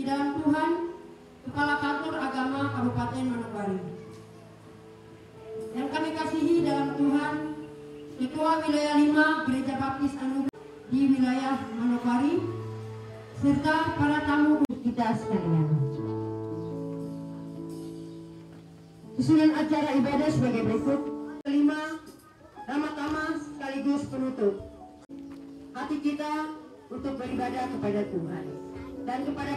dalam Tuhan, Kepala Kantor Agama Kabupaten Manokwari. Yang kami kasihi dalam Tuhan, Ketua Wilayah 5 Gereja Baptis Anugerah di wilayah Manokwari, serta para tamu kita sekalian. Susunan acara ibadah sebagai berikut. Kelima, Rama-tama sekaligus penutup. Hati kita untuk beribadah kepada Tuhan dan kepada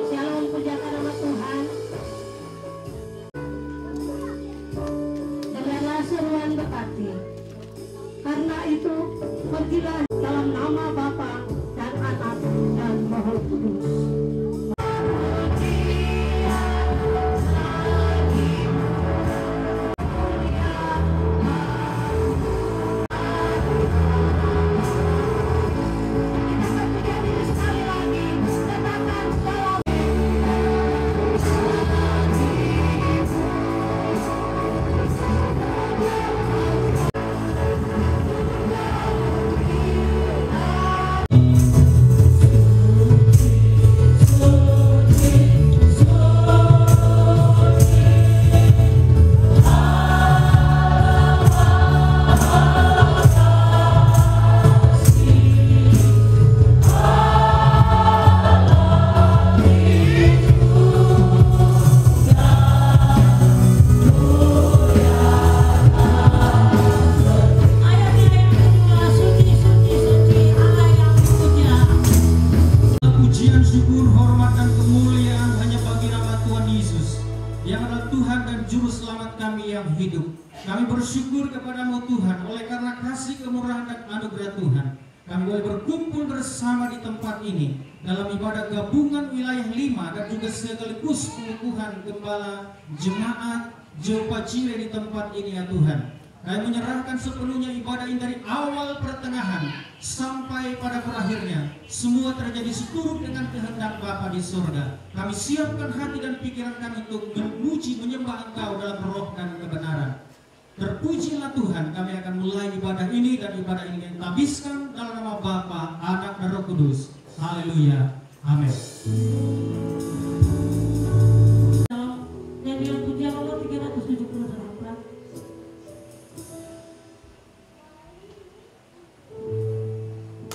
Shalom, pujakan nama Tuhan. Dengarlah seruan Bupati. Karena itu, pergilah dalam nama Bapa dan Anak dan Roh Kudus. Kami bersyukur kepadamu Tuhan, oleh karena kasih kemurahan dan anugerah Tuhan, kami boleh berkumpul bersama di tempat ini dalam ibadah gabungan wilayah 5 dan juga sekaligus pengukuhan gembala jemaat Joppa Cire di tempat ini ya Tuhan. Kami menyerahkan sepenuhnya ibadah ini dari awal pertengahan sampai pada berakhirnya. Semua terjadi seturut dengan kehendak Bapa di surga. Kami siapkan hati dan pikiran kami untuk memuji menyembah Engkau dalam roh dan kebenaran. Terpujilah Tuhan, kami akan mulai ibadah ini dan ibadah ini kita habiskan dalam nama Bapa, Anak dan Roh Kudus. Haleluya. Amin. Nyanyian pujian nomor 378.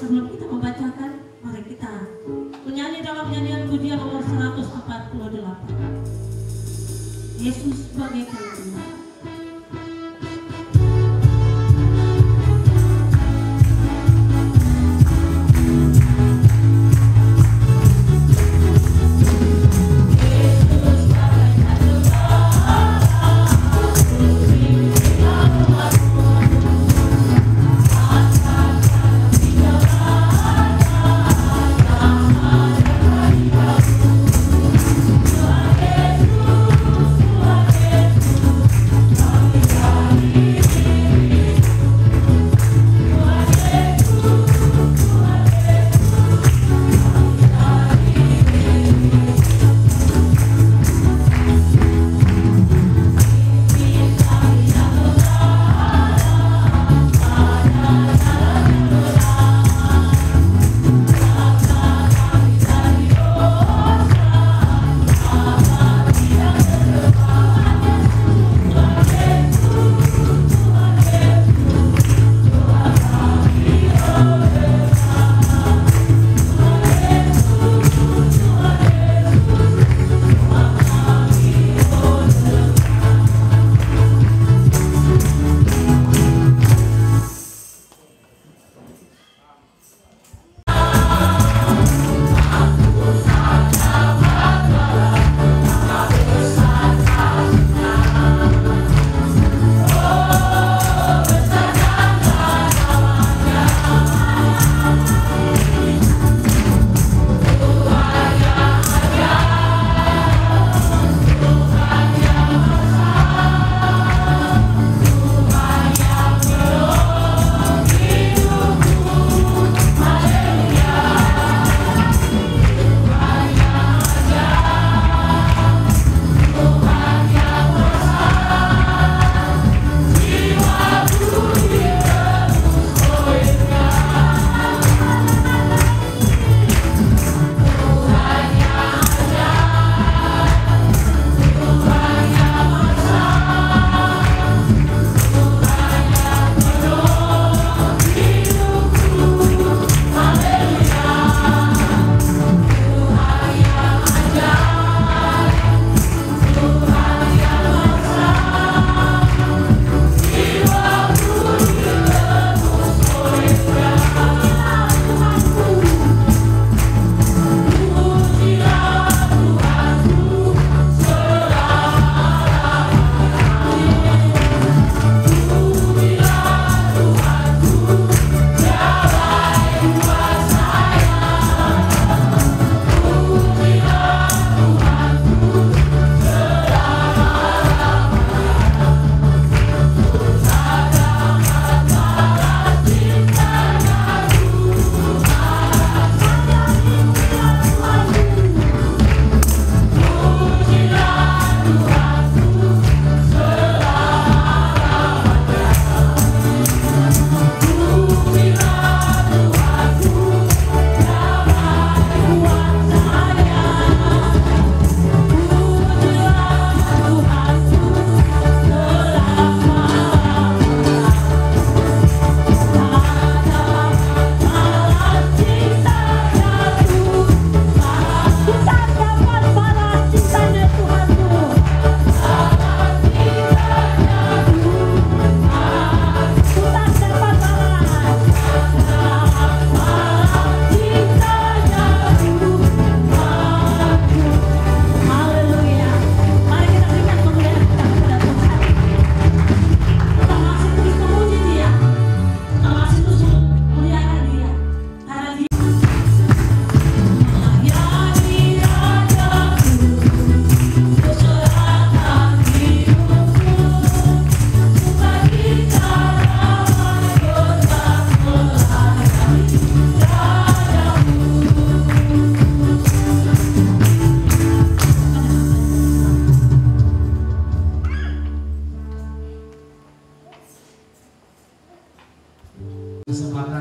Sebelum kita membacakan, mari kita menyanyi dalam nyanyian pujian nomor 148. Yesus bagaikan Tuhan.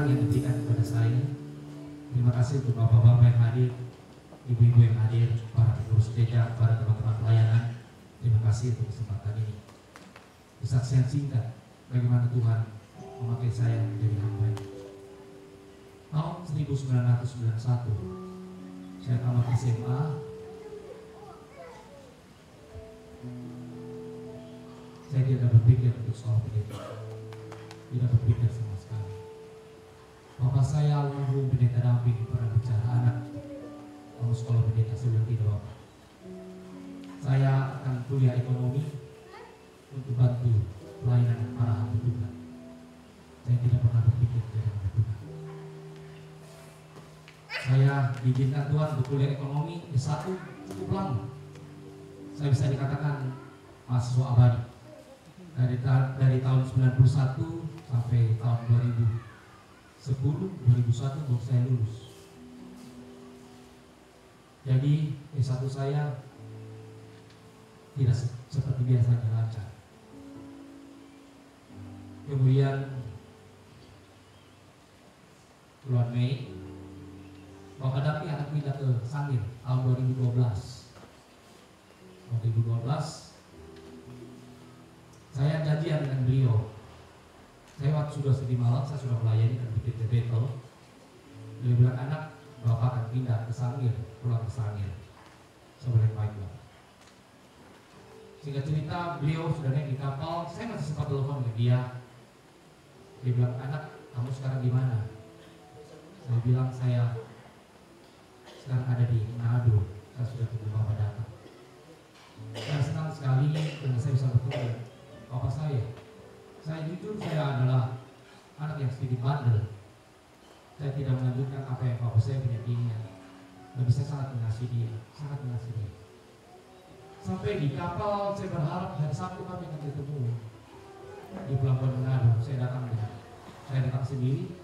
yang diberikan kepada saya. Terima kasih untuk bapak-bapak yang hadir, ibu-ibu yang hadir, para pengurus gereja, para teman-teman pelayanan. Terima kasih untuk kesempatan ini. Kesaksian singkat bagaimana Tuhan memakai saya menjadi hamba. Tahun 1991 saya tamat SMA. Saya tidak berpikir untuk soal pendidikan, tidak berpikir sama sekali. Bapak saya almarhum pendeta damping pernah bicara, anak kamu sekolah pendeta. Saya bilang tidak, Bapak. Saya akan kuliah ekonomi untuk bantu pelayanan para hamba Tuhan. Saya tidak pernah berpikir jadi hamba Tuhan. Saya diizinkan Tuhan untuk kuliah ekonomi S1 cukup lama. Saya bisa dikatakan mahasiswa abadi. Dari tahun 91 sampai tahun 2001 baru saya lulus. Jadi S1 saya tidak seperti biasanya lancar. Kemudian bulan Mei Bapak Dapi anak pindah ke Sangir tahun 2012. Saya janjian dengan beliau. Saya waktu sudah sedih malam, saya sudah melayani dan bikin betel. Beliau bilang, anak, Bapak akan pindah ke Sangir, pulang ke Sangir. Saya bilang, baik, Bapak. Singkat cerita, beliau sudah naik di kapal. Saya masih sempat telepon ke dia. Dia bilang, anak, kamu sekarang di mana? Saya bilang, saya sekarang ada di Manado. Saya sudah tunggu Bapak datang. Saya senang sekali karena saya bisa bertemu Bapak saya. Saya jujur, saya adalah anak yang sedikit bandel. Saya tidak melanjutkan apa yang Bapak saya punya keinginan. Tapi saya sangat mengasihi dia, sangat mengasihi dia. Sampai di kapal, saya berharap hari Sabtu kami akan ketemu di pelabuhan Manado. Saya datang sendiri.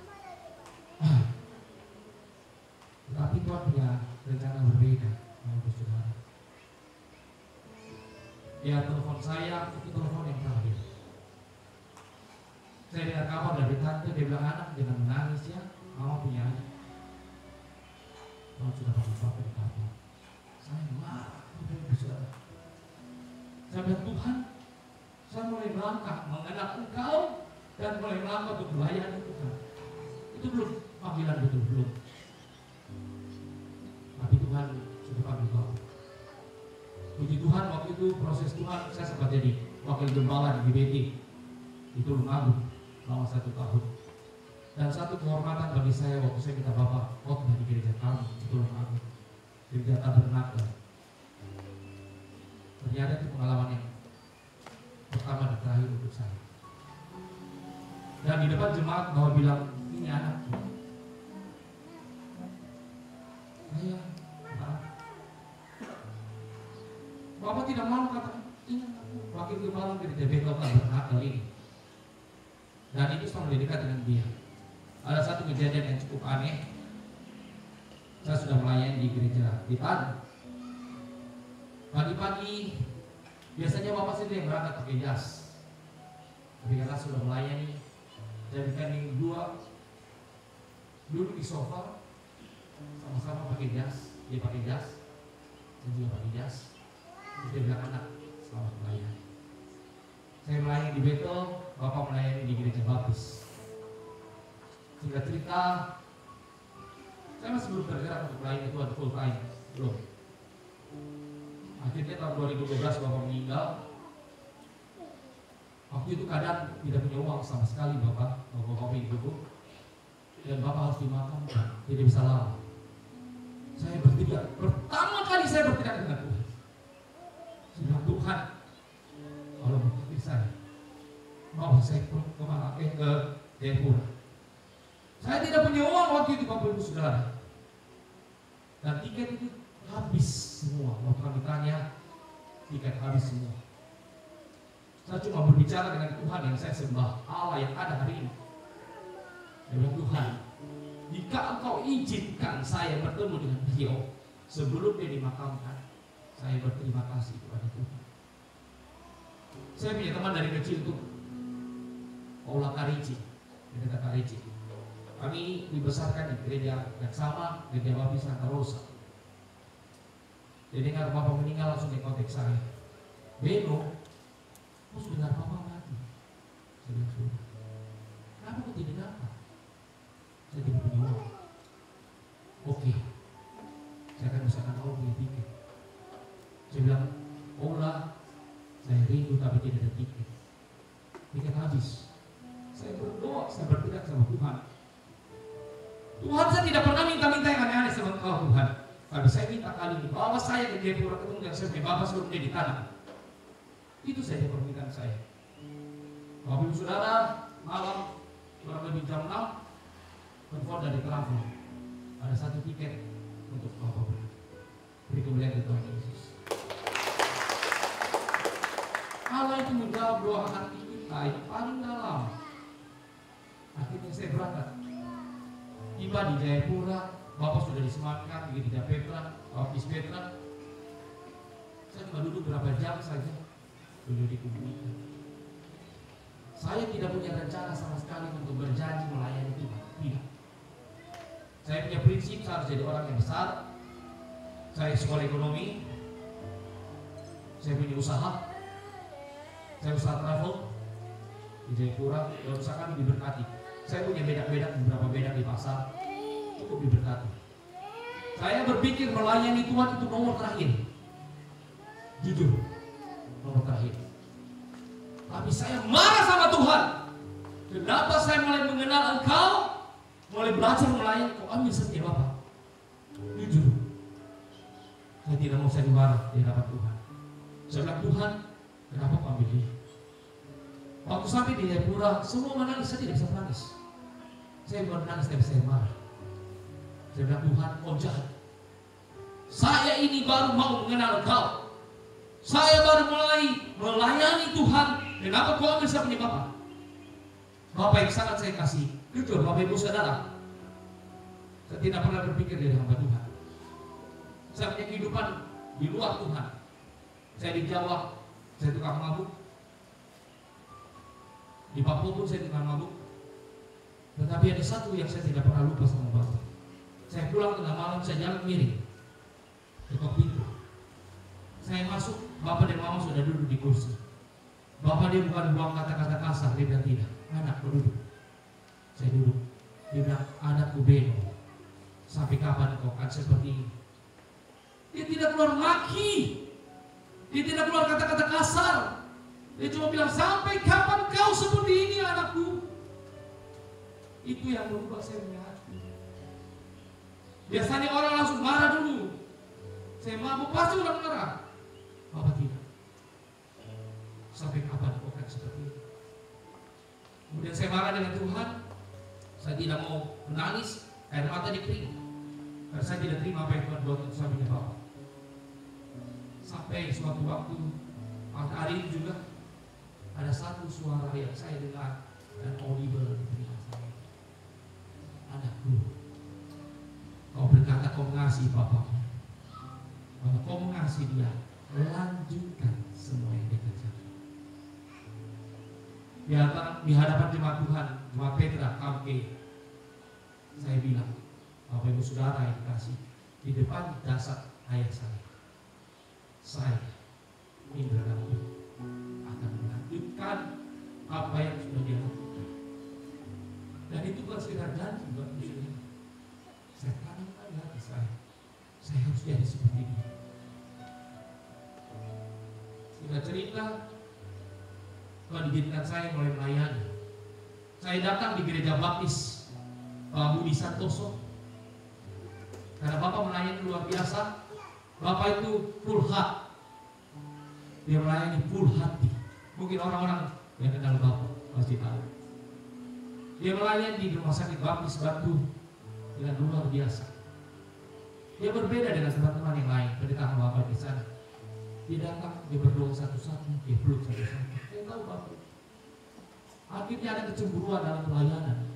Tapi Tuhan punya rencana berbeda, Bapak Saudara. Dia telepon saya, itu telepon yang terakhir. Saya dengar kabar dari tante, dia bilang, anak jangan menangis ya, mama punya anak. Tuhan sudah panggil Bapak di kapal. Saya marah, Bapak Saudara. Saya bilang, Tuhan, saya mulai melangkah mengenal Engkau dan mulai melangkah untuk melayani Tuhan. Itu belum panggilan betul, belum. Tapi Tuhan sudah panggil Bapak. Puji Tuhan, waktu itu proses Tuhan, saya sempat jadi wakil gembala di GBT di Tulungagung selama 1 tahun. Dan satu kehormatan bagi saya waktu saya minta Bapak khotbah di gereja kami di Tulungagung, gereja Tabernakel. Ternyata itu pengalaman yang pertama dan terakhir untuk saya. Dan di depan jemaat Bapak bilang, ini anak. Saya Bapak tidak malu kata, ini wakil gembala gereja Bethel Tabernakel ini. Dan itu selalu dekat dengan dia. Ada satu kejadian yang cukup aneh. Saya sudah melayani di gereja di Padang. Pagi-pagi biasanya Bapak sendiri yang berangkat pakai jas. Tapi karena sudah melayani, saya bikin dua duduk di sofa sama-sama pakai jas. Dia pakai jas, saya juga pakai jas. Dia bilang, anak, selamat melayani. Saya melayani di Bethel, Bapak melayani di gereja Baptis. Singkat cerita, saya masih belum tergerak untuk melayani Tuhan full time, belum. Akhirnya tahun 2012 Bapak meninggal. Waktu itu keadaan tidak punya uang sama sekali Bapak Ibu. Dan Bapak harus dimakamkan, tidak bisa lama. Saya berteriak, pertama kali saya berteriak dengan Tuhan. Saya bilang, Tuhan, kalau berarti saya mau saya ke Jayapura. Saya tidak punya uang waktu itu, Bapak Ibu Saudara. Dan tiket itu habis semua. Waktu kami tanya, tiket habis semua. Saya cuma berbicara dengan Tuhan yang saya sembah, Allah yang ada hari ini. Saya bilang, Tuhan, jika Engkau izinkan saya bertemu dengan beliau sebelum dia dimakamkan, saya berterima kasih kepada Tuhan. Saya punya teman dari kecil itu, Paula Karici, pendeta Karici. Kami dibesarkan di gereja yang sama, gereja Baptis Santa Rosa. Jadi dengar Bapak meninggal langsung di kontak saya. Beno, kok dengar Bapak mati? Saya bilang, sudah. Kenapa kok tidak dapat? Saya tidak punya uang. Oke, saya akan usahakan kau beli tiket. Saya bilang, oh lah, saya rindu tapi tidak ada tiket. Tiket habis. Saya berdoa, saya bertindak sama Tuhan. Tuhan, saya tidak pernah minta-minta yang aneh-aneh sama Engkau Tuhan. Tapi saya minta kali ini, bawa saya ke Jayapura ketemu dengan saya punya Bapak suruh menjadi tanah. Itu saja permintaan saya. Bapak Ibu Saudara, malam kurang lebih jam 6, telepon dari travel. Ada satu tiket untuk Bapak beri kemuliaan ke Tuhan Yesus. Allah itu menjawab doa hati kita yang paling dalam. Akhirnya saya berangkat. Tiba di Jayapura, Bapak sudah disematkan di Gereja Petra, Baptis Petra. Saya cuma duduk berapa jam saja, beliau dikumpulkan. Saya tidak punya rencana sama sekali untuk berjanji melayani Tuhan. Tidak. Saya punya prinsip, saya harus jadi orang yang besar. Saya sekolah ekonomi. Saya punya usaha. Saya usaha travel di Jayapura, dan usaha kami diberkati. Saya punya bedak-bedak, beberapa bedak di pasar, cukup diberkati. Saya berpikir melayani Tuhan itu nomor terakhir. Jujur, nomor terakhir. Tapi saya marah sama Tuhan. Kenapa saya mulai mengenal Engkau, mulai belajar melayani, kau ambil setia Bapak. Jujur, saya tidak mau saya marah di hadapan Tuhan. Saya bilang, Tuhan, kenapa kau ambil dia? Waktu sampai di Jayapura, semua menangis, saya tidak bisa menangis. Saya baru menangis, tapi saya marah. Saya bilang, Tuhan, kau jahat. Saya ini baru mau mengenal Engkau. Saya baru mulai melayani Tuhan. Kenapa kau ambil saya punya Bapak? Bapak yang sangat saya kasih. Jujur, Bapak Ibu Saudara, saya tidak pernah berpikir dari hamba Tuhan. Saya punya kehidupan di luar Tuhan. Saya di Jawa, saya tukang mabuk. Di Papua pun saya tukang mabuk. Tetapi ada satu yang saya tidak pernah lupa sama Bapak. Saya pulang tengah malam, saya jalan miring, ketok pintu. Saya masuk, Bapak dan Mama sudah duduk di kursi. Bapak dia bukan buang kata-kata kasar, dia bilang tidak. Anak duduk. Saya duduk. Dia bilang, anakku Beno, sampai kapan kau akan seperti ini? Dia tidak keluar maki. Dia tidak keluar kata-kata kasar. Dia cuma bilang, sampai kapan kau seperti ini anakku? Itu yang merubah saya punya hati. Biasanya orang langsung marah dulu. Saya mabuk pasti orang marah. Bapak tidak. Sampai kapan kau akan seperti ini? Kemudian saya marah dengan Tuhan. Saya tidak mau menangis, air mata dikering. Karena saya tidak terima apa yang Tuhan buat untuk suaminya Bapak. Sampai suatu waktu, hari ini juga ada satu suara yang saya dengar dan audible di telinga saya. Anakku, kau berkata kau mengasihi Bapamu. Kalau kau mengasihi dia, lanjutkan semua yang dia kerjakan. Di hadapan jemaat Tuhan, jemaat Petra, KMK, saya bilang, Bapak Ibu Saudara yang dikasih, di depan jasad ayah saya Indra Damri akan melanjutkan apa yang sudah dia lakukan. Dan itu bukan sekedar janji buat musuhnya. Saya tanamkan di hati saya harus jadi seperti dia. Singkat cerita, Tuhan izinkan saya mulai melayani. Saya datang di gereja Baptis Pak Budi Santoso. Karena Bapak melayani luar biasa. Bapak itu full heart. Dia melayani full hati. Mungkin orang-orang yang kenal Bapak pasti tahu. Dia melayani di rumah sakit Baptis Batu dengan luar biasa. Dia berbeda dengan teman-teman yang lain. Pendeta Bapak di sana. Dia datang, dia berdoa satu-satu, dia peluk satu-satu. Saya tahu Bapak. Akhirnya ada kecemburuan dalam pelayanan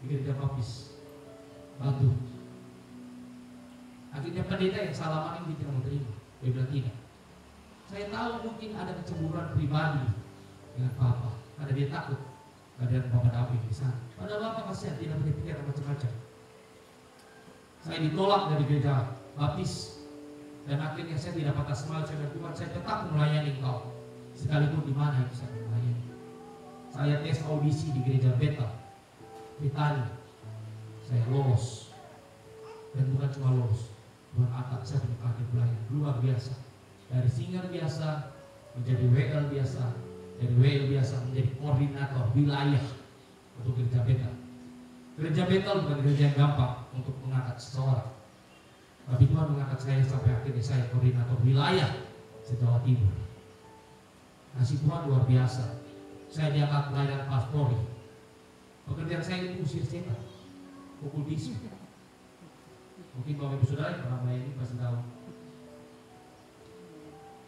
di gereja Baptis Batu. Akhirnya pendeta yang salaman ini tidak mau terima. Dia bilang tidak. Saya tahu mungkin ada kecemburuan pribadi dengan Bapak karena dia takut kehadiran Bapak David di sana. Padahal Bapak kasihan, tidak berpikir macam-macam. Saya ditolak dari gereja baptis, dan akhirnya saya tidak patah semangat. Saya bilang, Tuhan, saya tetap melayani Engkau sekalipun di mana yang bisa melayani. Saya tes audisi di gereja Betani, saya lolos, dan bukan cuma lolos, Tuhan angkat saya menjadi pelayan luar biasa. Dari singer biasa menjadi WL biasa, dari WL biasa menjadi koordinator wilayah untuk gereja Betel. Gereja Betel bukan gereja yang gampang untuk mengangkat seseorang, tapi Tuhan mengangkat saya sampai akhirnya saya koordinator wilayah se-Jawa Timur. Kasih Tuhan luar biasa. Saya diangkat pelayanan pastori. Pekerjaan saya itu usir setan, pukul bisu. Mungkin Bapak Ibu Saudara yang pernah melayani pasti tahu.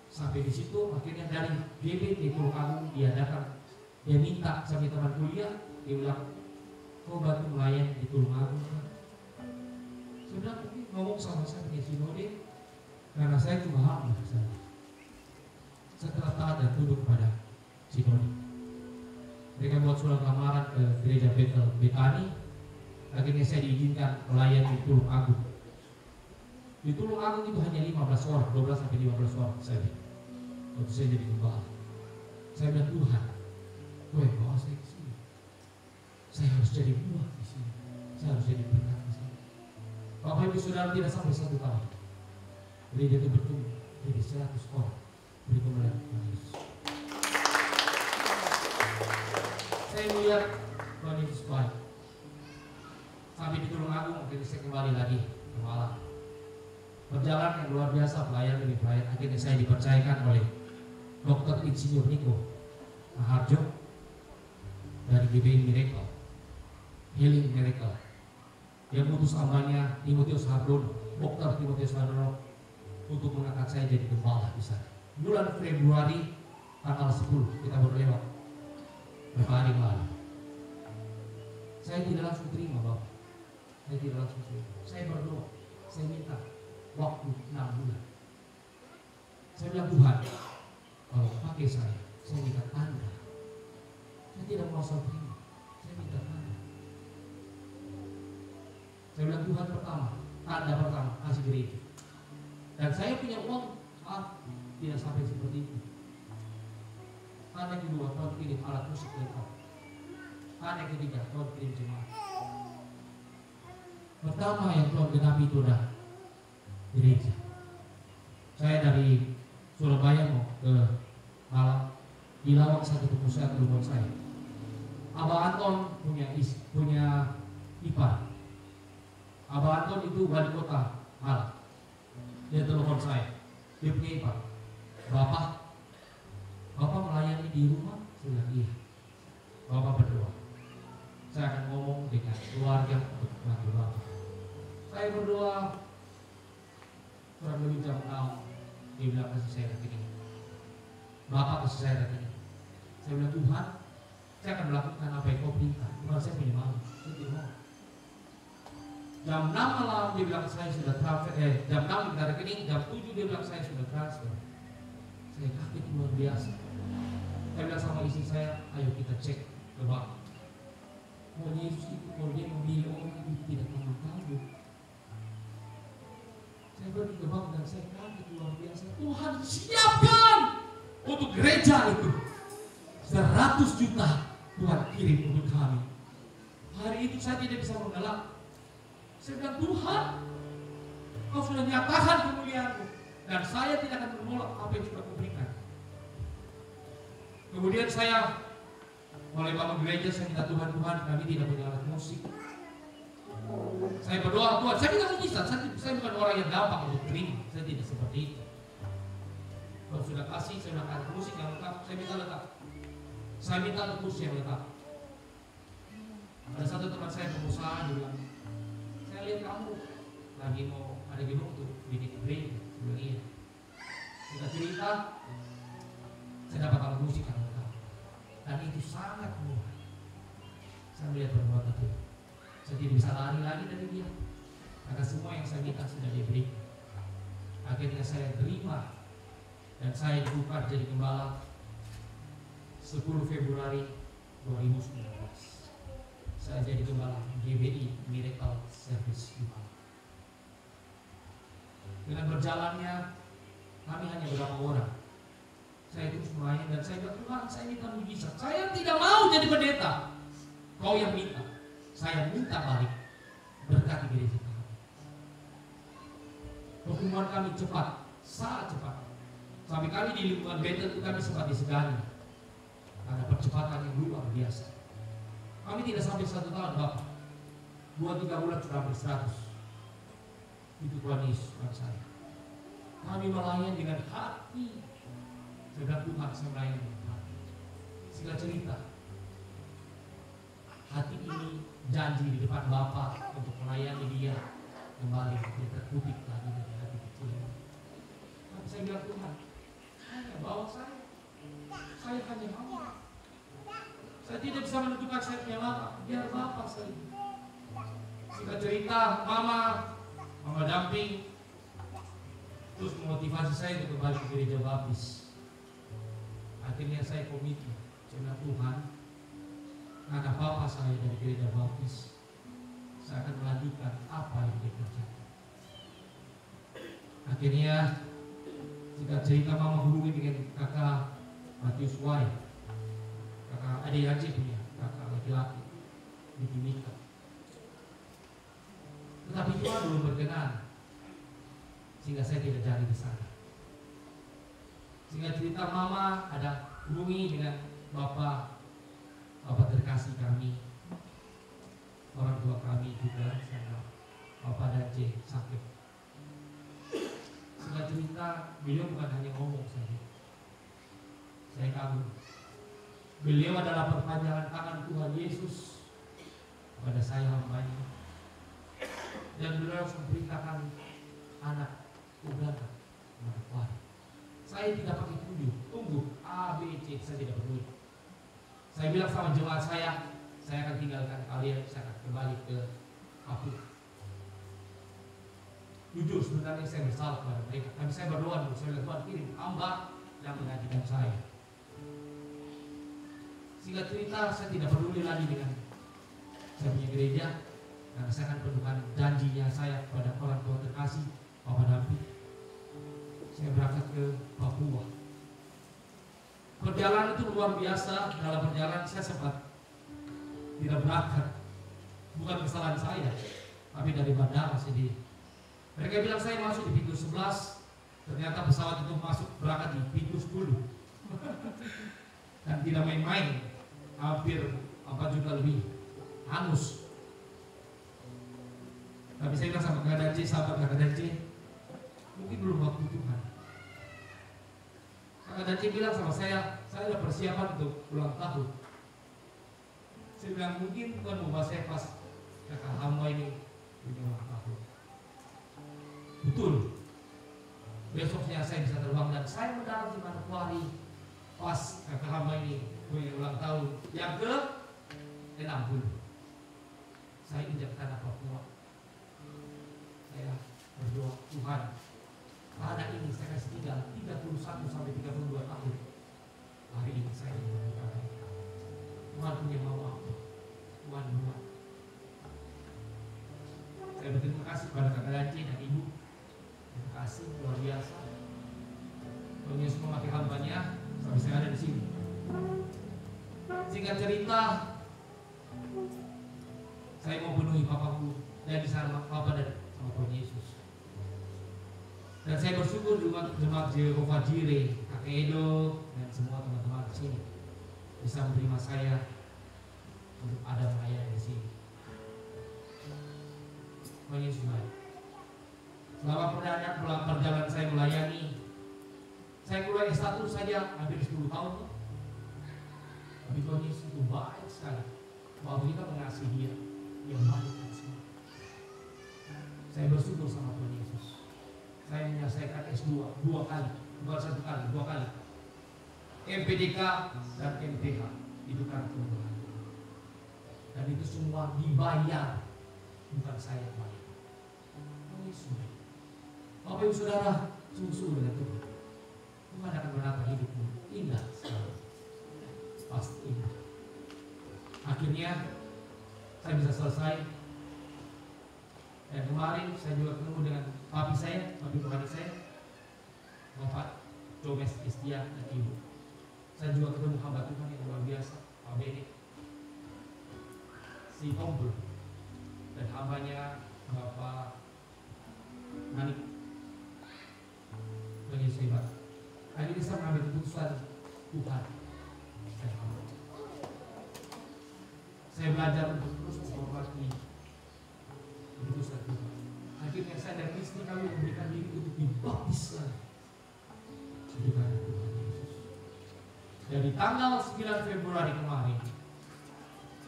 Sampai di situ akhirnya dari GBT Tulung Agung diadakan, dia minta sama teman kuliah, dia bilang, kau bantu melayani di Tulung Agung. Saya bilang, mungkin ngomong sama saya di sinode, karena saya cuma hamba saja. Saya telah taat dan tunduk kepada sinode. Mereka buat surat lamaran ke gereja Betani. Akhirnya saya diizinkan melayani di Tulung Agung. Di Tulung Agung itu hanya 15 orang, 12 sampai 15 orang saya. Waktu saya jadi gembala, saya bilang, Tuhan, kau yang bawa saya ke sini. Saya harus jadi buah di sini. Saya harus jadi berkat di sini. Bapak Ibu Saudara, tidak sampai 1 tahun, gereja itu bertumbuh jadi 100 orang beri kemuliaan Tuhan Yesus. Saya melihat Tuhan Yesus baik. Sampai di Tulung Agung, akhirnya saya kembali lagi ke Malang. Perjalanan yang luar biasa, pelayan demi pelayan. Akhirnya saya dipercayakan oleh Dr. Insinyur Niko Maharjo dari GBI Miracle, Healing Miracle. Dia mengutus hambanya Timotius Hardono, Dr. Timotius Hardono, untuk mengangkat saya jadi gembala di sana. Bulan Februari tanggal 10 kita baru lewat beberapa hari lalu. Saya tidak langsung terima, Bapak. Saya tidak langsung terima. Saya berdoa, saya minta waktu 6 bulan. Saya bilang, Tuhan, kalau pakai saya minta tanda. Saya tidak mau terima, saya minta tanda. Saya bilang, Tuhan, tanda pertama kasih gereja. Dan saya punya uang, tidak sampai seperti itu. Tanda kedua, Tuhan kirim alat musik lengkap. Tanda ketiga, Tuhan kirim jemaat. Pertama yang Tuhan genapi itu adalah gereja. Saya dari Surabaya mau ke Malang, di Lawang satu pengusaha telepon saya. Abah Anton punya ipar. Abah Anton itu wali kota Malang. Dia telepon saya. Dia punya ipar. Bapak melayani di rumah? Saya bilang, iya. Bapak berdoa. Saya akan ngomong dengan keluarga untuk bantu Bapak. Saya berdoa kurang lebih jam 6. Dia bilang, kasih saya rekening. Bapak kasih saya rekening. Saya bilang, Tuhan, saya akan melakukan apa yang kau perintah. Tuhan, saya punya malu. Saya tidak mau. Jam 6 malam dia bilang saya sudah transfer. Jam 6 kita rekening. Jam 7 dia bilang saya sudah transfer. Saya kaget luar biasa. Saya bilang sama istri saya, ayo kita cek ke bank. Oh Yesus itu kalau dia memilih orang itu tidak tahu. Saya pergi ke bank dan saya kaget luar biasa. Tuhan siapkan untuk gereja itu 100 juta Tuhan kirim untuk kami. Hari itu saya tidak bisa mengelak. Saya bilang, Tuhan, kau sudah nyatakan kemuliaan-Mu dan saya tidak akan menolak apa yang sudah kau berikan. Kemudian saya mulai bangun gereja, saya minta Tuhan, kami tidak punya alat musik. Saya berdoa, Tuhan, saya tidak bisa, saya bukan orang yang gampang untuk terima, saya tidak seperti itu. Kalau sudah kasih, saya bilang alat musik yang lengkap, saya minta lengkap. Saya minta alat musik yang lengkap. Ada satu teman saya pengusaha, dia bilang, saya lihat kamu lagi mau ada gedung untuk bikin gereja. Saya bilang, iya. Kita cerita, saya dapat alat musik yang lengkap. Dan itu sangat murah. Saya melihat perbuatan Tuhan. Saya tidak bisa lari lagi dari dia. Karena semua yang saya minta sudah diberi. Akhirnya saya terima dan saya dibuka jadi gembala 10 Februari 2019 saya jadi gembala GBI Miracle Service di Malang. Dengan berjalannya kami hanya berapa orang, saya terus melayani dan saya bilang, Tuhan, saya minta mujizat. Saya tidak mau jadi pendeta. Kau yang minta, saya minta balik. Berkati gereja kami. Pertemuan kami cepat, sangat cepat. Sampai kali di lingkungan Betel itu kami sempat disegani. Ada percepatan yang luar biasa. Kami tidak sampai 1 tahun Bapak, 2-3 bulan sudah hampir 100. Itu Tuhan Yesus bagi saya. Kami melayani dengan hati. Saya bilang, Tuhan, saya melayani dengan hati. Singkat cerita, hati ini janji di depan Bapak untuk melayani dia kembali. Dia terkutip lagi dari hati kecil. Tapi saya bilang, Tuhan, hanya bawa saya hanya mau. Saya tidak bisa menentukan saya punya Bapak, biar Bapak saya. Singkat cerita, Mama damping, terus memotivasi saya untuk kembali ke gereja baptis. Akhirnya saya komitmen, saya bilang, Tuhan, anak Bapak saya dari gereja baptis, saya akan melanjutkan apa yang dia kerjakan. Akhirnya, singkat cerita, Mama hubungi dengan kakak Matius Wai, kakak adik Yaji punya, kakak laki-laki di Timika. Tetapi Tuhan belum berkenan, sehingga saya tidak jadi di sana. Sehingga cerita Mama ada hubungi dengan Bapak terkasih kami, orang tua kami juga, sama Bapak dan C sakit. Sehingga cerita beliau bukan hanya ngomong saja. Saya kagum. Beliau adalah perpanjangan tangan Tuhan Yesus kepada saya hambanya. Dan beliau harus memberitakan anak udara kepada saya tidak pakai tunggu A, B, C, saya tidak peduli. Saya bilang sama jemaat saya akan tinggalkan kalian, saya akan kembali ke aku. Jujur sebenarnya saya bersalah kepada mereka, tapi saya berdoa dulu, saya bilang, Tuhan kirim hamba yang menggantikan saya. Singkat cerita, saya tidak peduli lagi dengan saya punya gereja, karena saya akan penuhkan janjinya saya kepada orang tua terkasih, Bapak Damping. Saya berangkat ke Papua. Perjalanan itu luar biasa. Dalam perjalanan saya sempat tidak berangkat. Bukan kesalahan saya, tapi dari bandara sendiri. Mereka bilang saya masuk di pintu 11, ternyata pesawat itu masuk berangkat di pintu 10. Dan tidak main-main, hampir 4 juta lebih, hangus. Tapi saya bilang sama kakak Danci, sahabat kakak Danci, mungkin belum waktu Tuhan. Kakak Danci bilang sama saya ada persiapan untuk ulang tahun. Saya bilang mungkin Tuhan mau saya pas kakak hamba ini punya ulang tahun. Betul. Besoknya saya bisa terbang dan saya mendarat di Manokwari pas kakak hamba ini punya ulang tahun yang ke-60. Saya injak tanah Papua. Saya berdoa, Tuhan, pada ini saya kasih tinggal 31 sampai 32 tahun. Hari ini saya menemukan Tuhan punya mau apa? Tuhan buat. Saya berterima kasih kepada kakak Danci dan ibu. Terima kasih luar biasa. Tuhan Yesus memakai hambanya sampai saya ada di sini. Singkat cerita, saya mau penuhi papaku dan di sana papa dan sama Tuhan Yesus. Dan saya bersyukur juga jemaat Jehovah Jireh, Kakek Edo dan semua teman-teman di sini bisa menerima saya untuk ada melayani di sini. Tuhan Yesus baik. Selama perjalanan saya melayani, saya mulai S1 saja hampir 10 tahun. Tapi Tuhan Yesus itu baik sekali. Bahwa kita mengasihi Dia, yang baik dan semua. Saya bersyukur sama Tuhan Yesus. Saya menyelesaikan S2 2 kali, bukan 1 kali, 2 kali. MPDK dan MTH itu kan Tuhan. Dan itu semua dibayar, bukan saya bayar. Tuhan Yesus. Bapak Ibu Saudara, sungguh dengan Tuhan. Tuhan akan menata hidupmu indah sekali. Pasti indah. akhirnya saya bisa selesai. Dan kemarin saya juga ketemu dengan papi rohani saya, Bapak Jomes Istia dan Ibu. Saya juga ketemu hamba Tuhan yang luar biasa, Pak Beni, si Tombol, dan hambanya Bapak Manik. Bagi saya, hari ini saya mengambil keputusan Tuhan. Saya belajar untuk terus menghormati keputusan Tuhan. Akhirnya saya dan istri kami memberikan diri untuk dibaptis lagi. Tuhan Yesus. Dari tanggal 9 Februari kemarin,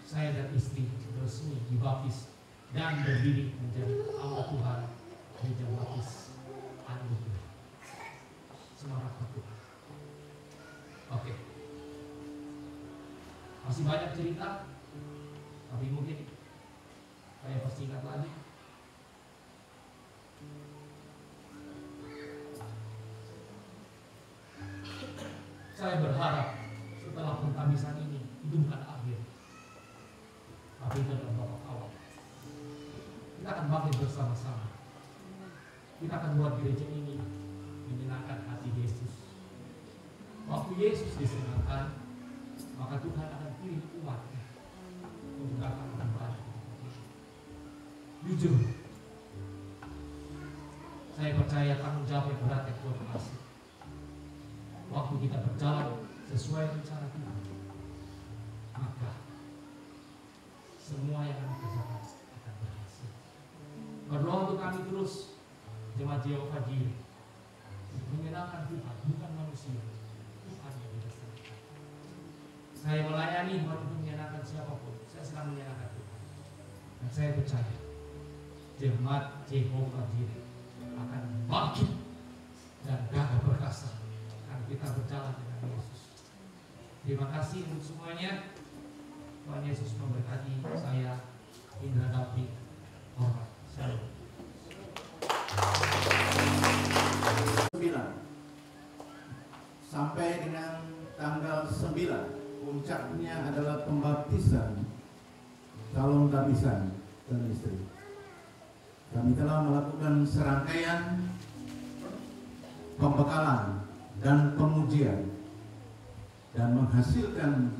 saya dan istri resmi dibaptis dan berdiri menjadi hamba Tuhan gereja baptis Anugerah. Semangat Tuhan. Oke. Masih banyak cerita, tapi mungkin saya persingkat lagi. Saya berharap setelah pentabisan ini itu bukan akhir, tapi itu adalah babak awal. Kita akan bangkit bersama-sama. Kita akan buat gereja ini menyenangkan hati Yesus. Waktu Yesus disenangkan, maka Tuhan akan pilih umatnya untuk datang kembali. Jujur, saya percaya tanggung jawab yang berat yang Tuhan kasih. Waktu kita berjalan sesuai rencana Tuhan, maka semua yang kami kerjakan akan berhasil. Berdoa untuk kami terus, jemaat Jehovah Jireh, menyenangkan Tuhan, bukan manusia. Tuhan yang didasarkan. Saya melayani walaupun menyenangkan siapapun, saya sedang menyenangkan Tuhan. Dan saya percaya jemaat Jehovah Jireh akan bangkit dan gagah perkasa. Kita berjalan dengan Yesus. Terima kasih untuk semuanya. Tuhan Yesus memberkati saya, Indra Dapi. Hormat. Shalom. 9 sampai dengan tanggal 9 puncaknya adalah pembaptisan calon tabisan dan istri. Kami telah melakukan serangkaian pembekalan dan pengujian dan menghasilkan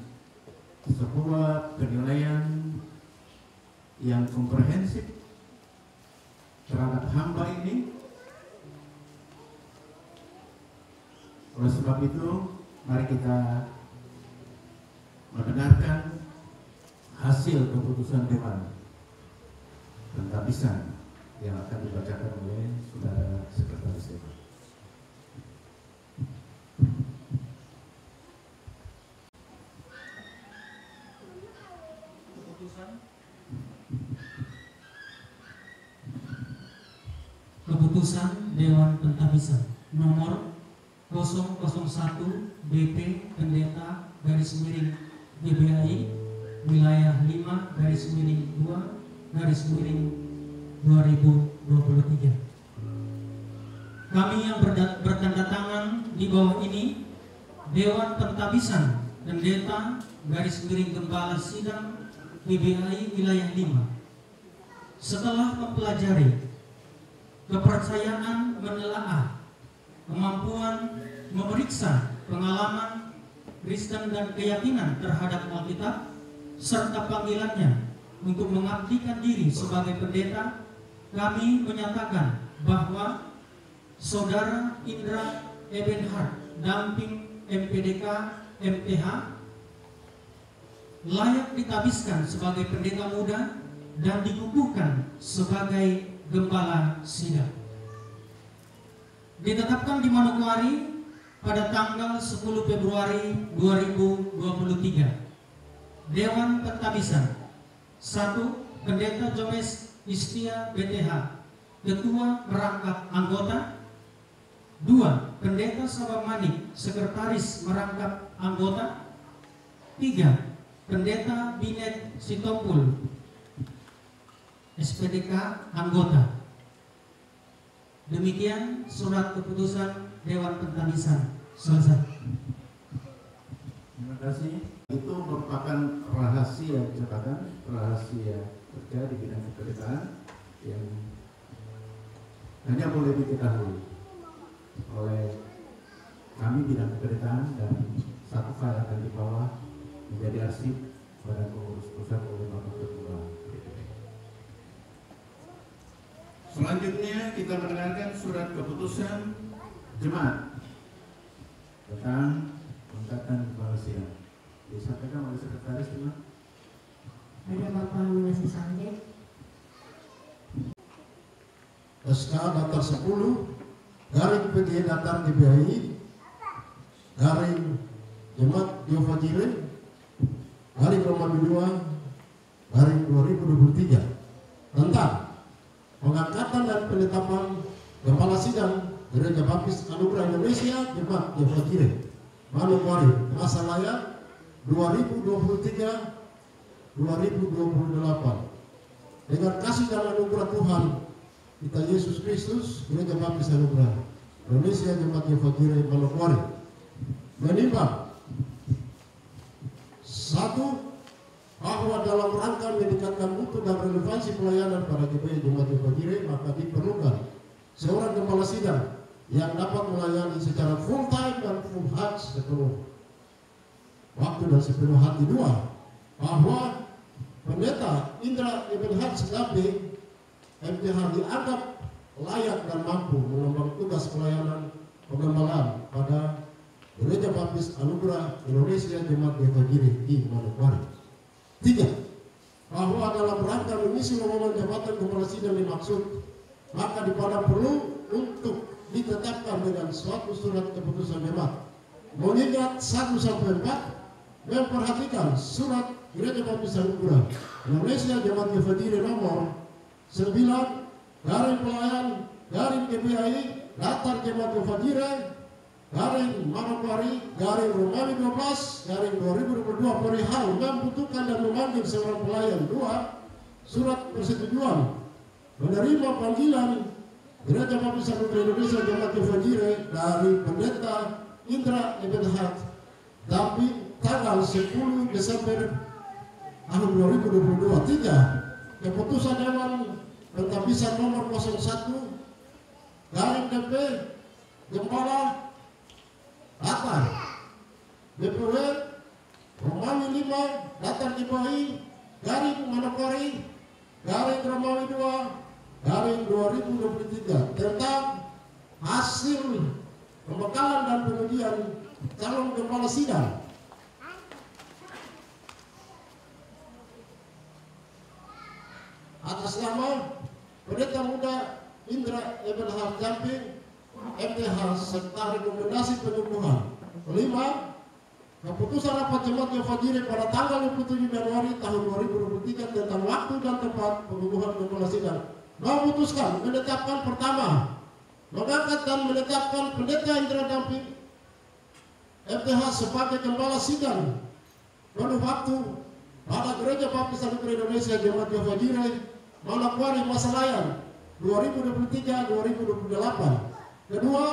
sebuah penilaian yang komprehensif terhadap hamba ini. Oleh sebab itu, mari kita mendengarkan hasil keputusan Dewan Pentabisan yang akan dibacakan oleh Saudara Sekretaris Dewan. Keputusan Dewan Pentabisan nomor 001 BP Pendeta garis miring GBI wilayah 5 garis miring 2 garis miring 2023. Kami yang bertanda tangan di bawah ini Dewan Pentabisan Pendeta garis miring Gembala Sidang GBI wilayah 5 setelah mempelajari kepercayaan menelaah, kemampuan memeriksa pengalaman Kristen dan keyakinan terhadap Alkitab, serta panggilannya untuk mengabdikan diri sebagai pendeta, kami menyatakan bahwa Saudara Indra Ebenhard, Damping MPDK MTH, layak ditabiskan sebagai pendeta muda dan dikukuhkan sebagai Gembala Sidang. Ditetapkan di Manokwari pada tanggal 10 Februari 2023. Dewan Pentabisan 1. Pendeta Jomes Istia BTH, Ketua Merangkap Anggota. 2. Pendeta Sabah Manik, Sekretaris Merangkap Anggota. 3. Pendeta Binet Sitompul, SPDK Anggota. Demikian surat keputusan Dewan Pentabisan. Selesai. Terima kasih. Itu merupakan rahasia catatan, rahasia kerja di bidang keperitaan yang hanya boleh diketahui oleh kami bidang keperitaan, dan satu file akan dibawa menjadi arsip pada pengurus pusat oleh Bapak Ketua DPP. Selanjutnya kita mendengarkan surat keputusan jemaat tentang pengangkatan kepala sidang. Disampaikan oleh sekretaris jemaat. Ada Bapak Munasi Sanjay. SK Datar 10 garing PG Datar GBI garing Jemaat Yehova Jireh garing Romawi 2 garing 2023 tentang pengangkatan dan penetapan Kepala Sidang Gereja Baptis Anugerah Indonesia Jemaat Yehova Jireh Manokwari masa layak 2023-2028 dengan kasih dan anugerah Tuhan kita Yesus Kristus, Gereja Baptis Anugerah Indonesia Jemaat Yehova Jireh Manokwari menimbang satu, bahwa dalam rangka meningkatkan mutu dan relevansi pelayanan pada GBI Jemaat Yehova Jireh, maka diperlukan seorang kepala sidang yang dapat melayani secara full time dan full heart sepenuh waktu dan sepenuh hati. Dua, bahwa Pendeta Indra Ebenhard Sedapi MTH dianggap layak dan mampu mengemban tugas pelayanan pengembalaan pada Gereja Baptis Anugerah Indonesia Jemaat Yehova Jireh di Manokwari. Tiga, bahwa dalam rangka mengisi lowongan jabatan kepala sidang dimaksud, maka dipandang perlu untuk ditetapkan dengan suatu surat keputusan jemaat. Mengingat 1-4 memperhatikan surat Gereja Baptis Anugerah Indonesia Jemaat Yehova Jireh nomor 9 garing pelayan garing GBI Datar Jemaat Yehova Jireh garing Manokwari garing Romawi 12 garing 2022 perihal membutuhkan dan memanggil seorang pelayan. 2. Surat persetujuan menerima panggilan Gereja Baptis Anugerah Indonesia Jemaat Yehova Jireh dari Pendeta Indra Ebenhard tapi tanggal 10 Desember tahun 2022. 3. Keputusan Dewan Pentadbisan nomor 01 garing DP Gembala Datar DPW Romawi 5 Datar GBI garing Manokwari garing Romawi 2 garing 2023 tentang hasil pembekalan dan pengujian calon kepala sidang atas nama Pendeta Muda Indra Ebenhard Jamping MTH serta rekomendasi penyembuhan. 5. Keputusan rapat Jemaat Yehova Jireh pada tanggal 27 Januari tahun 2023 tentang waktu dan tempat pengukuhan kepala sidang memutuskan menetapkan pertama, mengangkat dan menetapkan Pendeta Indra Jamping MTH sebagai kepala sidang penuh waktu pada Gereja Baptis Anugerah Indonesia Jemaat Yehova Jireh Manokwari masa layan 2023-2028. Kedua,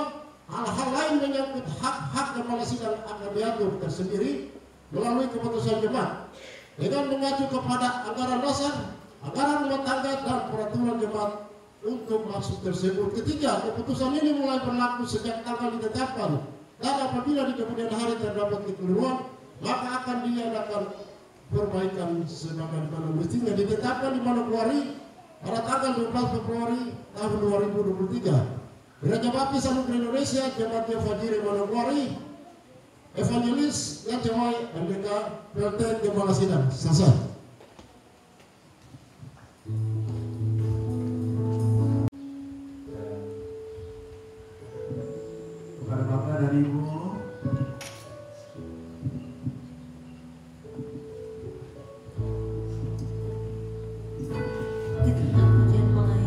hal-hal lain menyangkut hak-hak kepala sidang akan diatur tersendiri melalui keputusan jemaat dengan mengacu kepada anggaran dasar, anggaran rumah tangga dan peraturan jemaat untuk maksud tersebut. Ketiga, keputusan ini mulai berlaku sejak tanggal ditetapkan dan apabila di kemudian hari terdapat kekeliruan maka akan diadakan perbaikan sebagaimana mestinya. Ditetapkan di Manokwari pada tanggal 12 Februari tahun 2023. Gereja Baptis Anugerah Indonesia Jemaat Yehova Jireh Manokwari Evangelis Yacewai MDK PLT Kepala Sidang selesai. Kepada Bapak dan Ibu,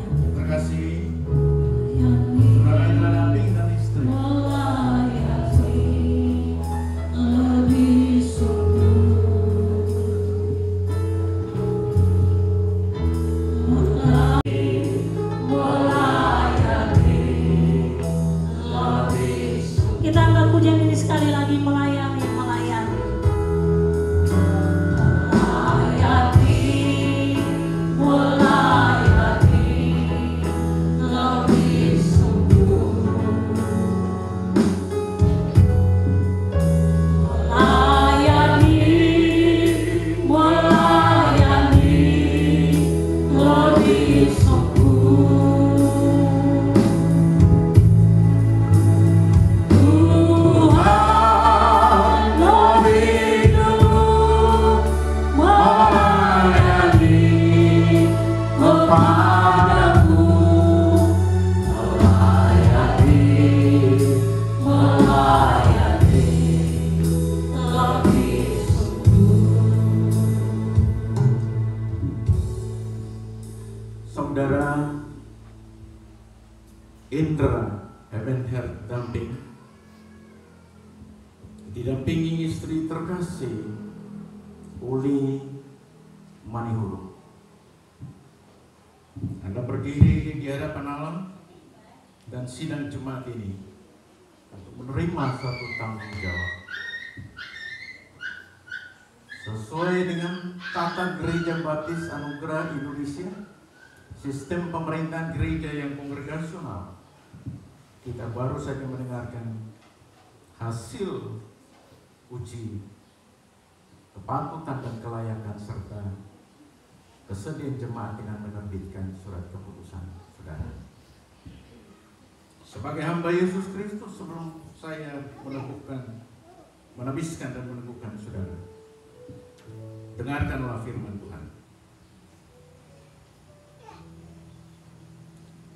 terima kasih Saudara Indra Jamping dan istri. Kita angkat pujian ini sekali lagi, melayani, melayani. Saudara Indra Ebenher Damping didampingi istri terkasih Uli Manihulu. Anda berdiri di hadapan Allah dan sidang jemaat ini untuk menerima satu tanggung jawab sesuai dengan tata Gereja Baptis Anugerah Indonesia, sistem pemerintahan gereja yang kongregasional. Kita baru saja mendengarkan hasil uji kepatutan dan kelayakan serta kesediaan jemaat dengan menerbitkan surat keputusan saudara. Sebagai hamba Yesus Kristus, sebelum saya menebiskan dan meneguhkan saudara, dengarkanlah firman Tuhan.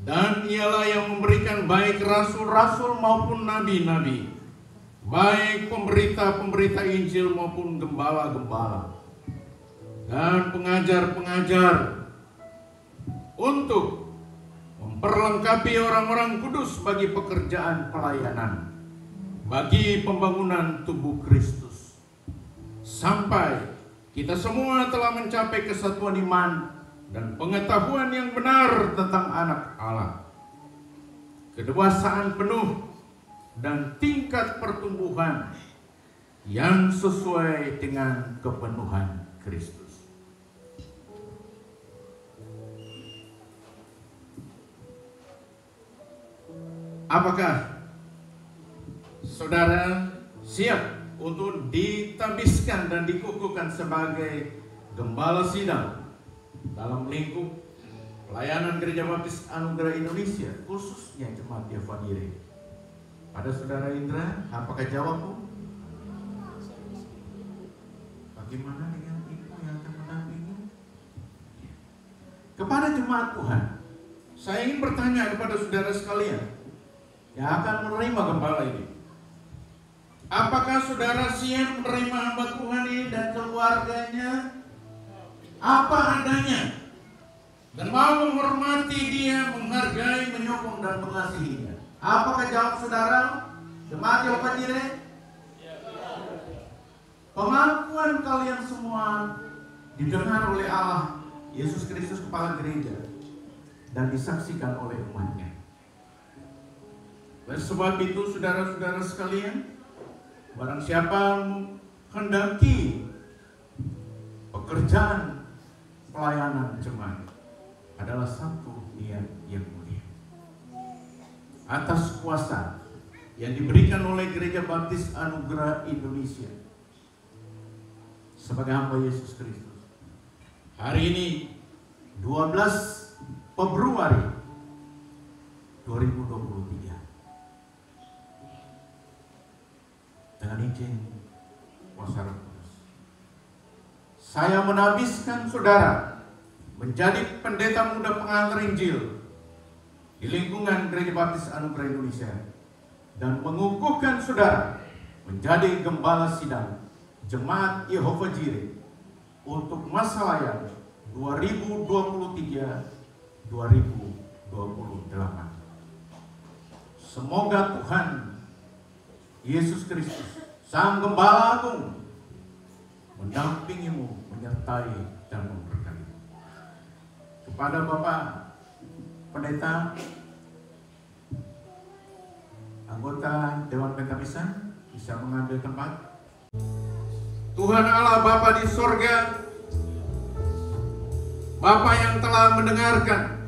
Dan ialah yang memberikan baik rasul-rasul maupun nabi-nabi, baik pemberita-pemberita Injil maupun gembala-gembala dan pengajar-pengajar, untuk memperlengkapi orang-orang kudus bagi pekerjaan pelayanan, bagi pembangunan tubuh Kristus, sampai kita semua telah mencapai kesatuan iman dan pengetahuan yang benar tentang Anak Allah, kedewasaan penuh dan tingkat pertumbuhan yang sesuai dengan kepenuhan Kristus. Apakah saudara siap untuk ditabiskan dan dikukuhkan sebagai gembala sidang dalam lingkup pelayanan Gereja Baptis Anugerah Indonesia, khususnya Jemaat Yavadire? Pada saudara Indra, apakah jawabmu? Bagaimana dengan ibu yang akan mendampingi? Kepada jemaat Tuhan, saya ingin bertanya kepada saudara sekalian yang akan menerima gembala ini. Apakah saudara siap menerima hamba Tuhan ini dan keluarganya apa adanya, dan mau menghormati dia, menghargai, menyokong dan mengasihinya? Apakah jawab saudara, jemaat Yavadire? Pengakuan kalian semua didengar oleh Allah, Yesus Kristus Kepala Gereja, dan disaksikan oleh umatnya. Oleh sebab itu, saudara-saudara sekalian, barang siapa menghendaki pekerjaan pelayanan jemaat adalah satu niat yang mulia atas kuasa yang diberikan oleh Gereja Baptis Anugerah Indonesia sebagai hamba Yesus Kristus. Hari ini 12 Februari 2023, dengan izin kuasa Roh Kudus, saya menabiskan saudara menjadi pendeta muda pengantar Injil di lingkungan Gereja Baptis Anugerah Indonesia, dan mengukuhkan saudara menjadi gembala sidang Jemaat Yehova Jireh untuk masa layan 2023-2028. Semoga Tuhan Yesus Kristus, Sang Gembala Agung, mendampingimu, menyertai dan memberkati. Kepada Bapak Pendeta, anggota Dewan Pentapisan, bisa mengambil tempat. Tuhan Allah Bapa di sorga, Bapa yang telah mendengarkan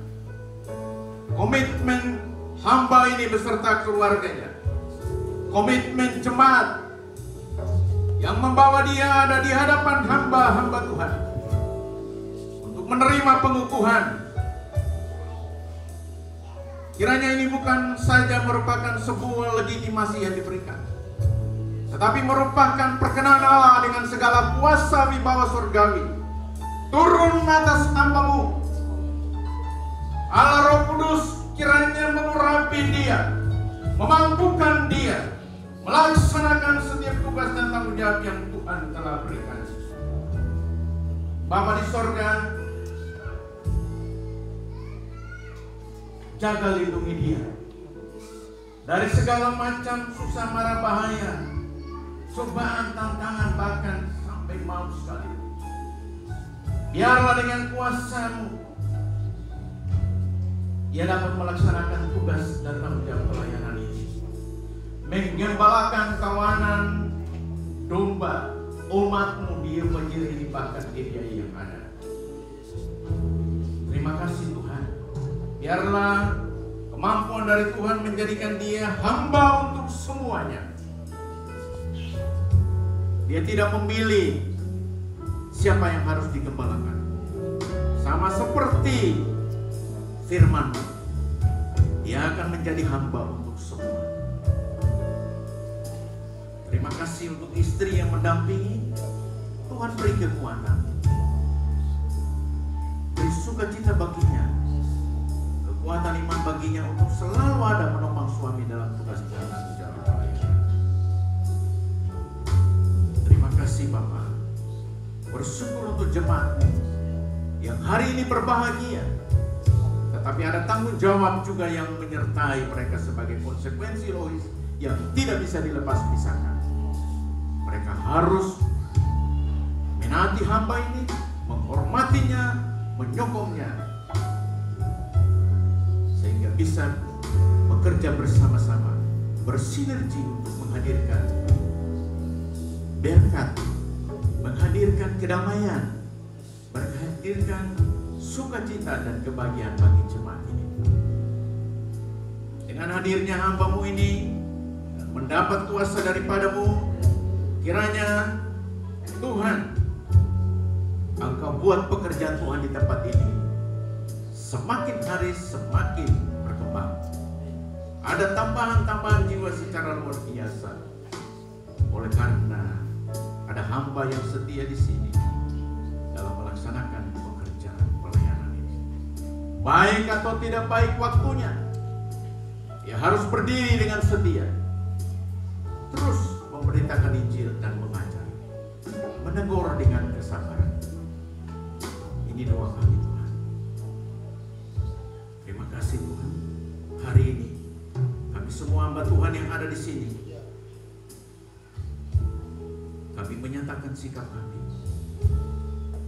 komitmen hamba ini beserta keluarganya, komitmen jemaat yang membawa dia ada di hadapan hamba-hamba Tuhan untuk menerima pengukuhan. Kiranya ini bukan saja merupakan sebuah legitimasi yang diberikan, tetapi merupakan perkenan Allah dengan segala kuasa wibawa surgawi turun atas hamba-Mu. Allah Roh Kudus kiranya mengurapi dia, memampukan dia melaksanakan setiap tugas dan tanggung jawab yang Tuhan telah berikan. Bapa di sorga, jaga lindungi dia dari segala macam susah mara bahaya, cobaan, tantangan, bahkan sampai maut sekalipun. Biarlah dengan kuasa-Mu ia dapat melaksanakan tugas dan tanggung jawab pelayanan ini, menggembalakan kawanan domba umat-Mu di Yopajire ini, bahkan di biaya yang ada. Terima kasih Tuhan. Biarlah kemampuan dari Tuhan menjadikan dia hamba untuk semuanya. Dia tidak memilih siapa yang harus digembalakan. Sama seperti firman-Mu, dia akan menjadi hamba untuk semua. Terima kasih untuk istri yang mendampingi. Tuhan beri kekuatan, beri sukacita baginya, kekuatan iman baginya untuk selalu ada menopang suami dalam tugas dan tanggung jawab pelayanan. Terima kasih Bapa. Bersyukur untuk jemaat-Mu yang hari ini berbahagia, tetapi ada tanggung jawab juga yang menyertai mereka sebagai konsekuensi logis yang tidak bisa dilepas pisahkan. Mereka harus menaati hamba ini, menghormatinya, menyokongnya, sehingga bisa bekerja bersama-sama, bersinergi untuk menghadirkan berkat, menghadirkan kedamaian, menghadirkan sukacita dan kebahagiaan bagi jemaat ini. Dengan hadirnya hamba-Mu ini dan mendapat kuasa daripada-Mu, kiranya Tuhan, Engkau buat pekerjaan Tuhan di tempat ini semakin hari semakin berkembang. Ada tambahan-tambahan jiwa secara luar biasa, oleh karena ada hamba yang setia di sini dalam melaksanakan pekerjaan pelayanan ini. Baik atau tidak baik waktunya, ia harus berdiri dengan setia, terus memberitakan Injil dan mengajar, menegur dengan kesabaran. Ini doa kami Tuhan. Terima kasih Tuhan. Hari ini kami semua hamba Tuhan yang ada di sini, kami menyatakan sikap kami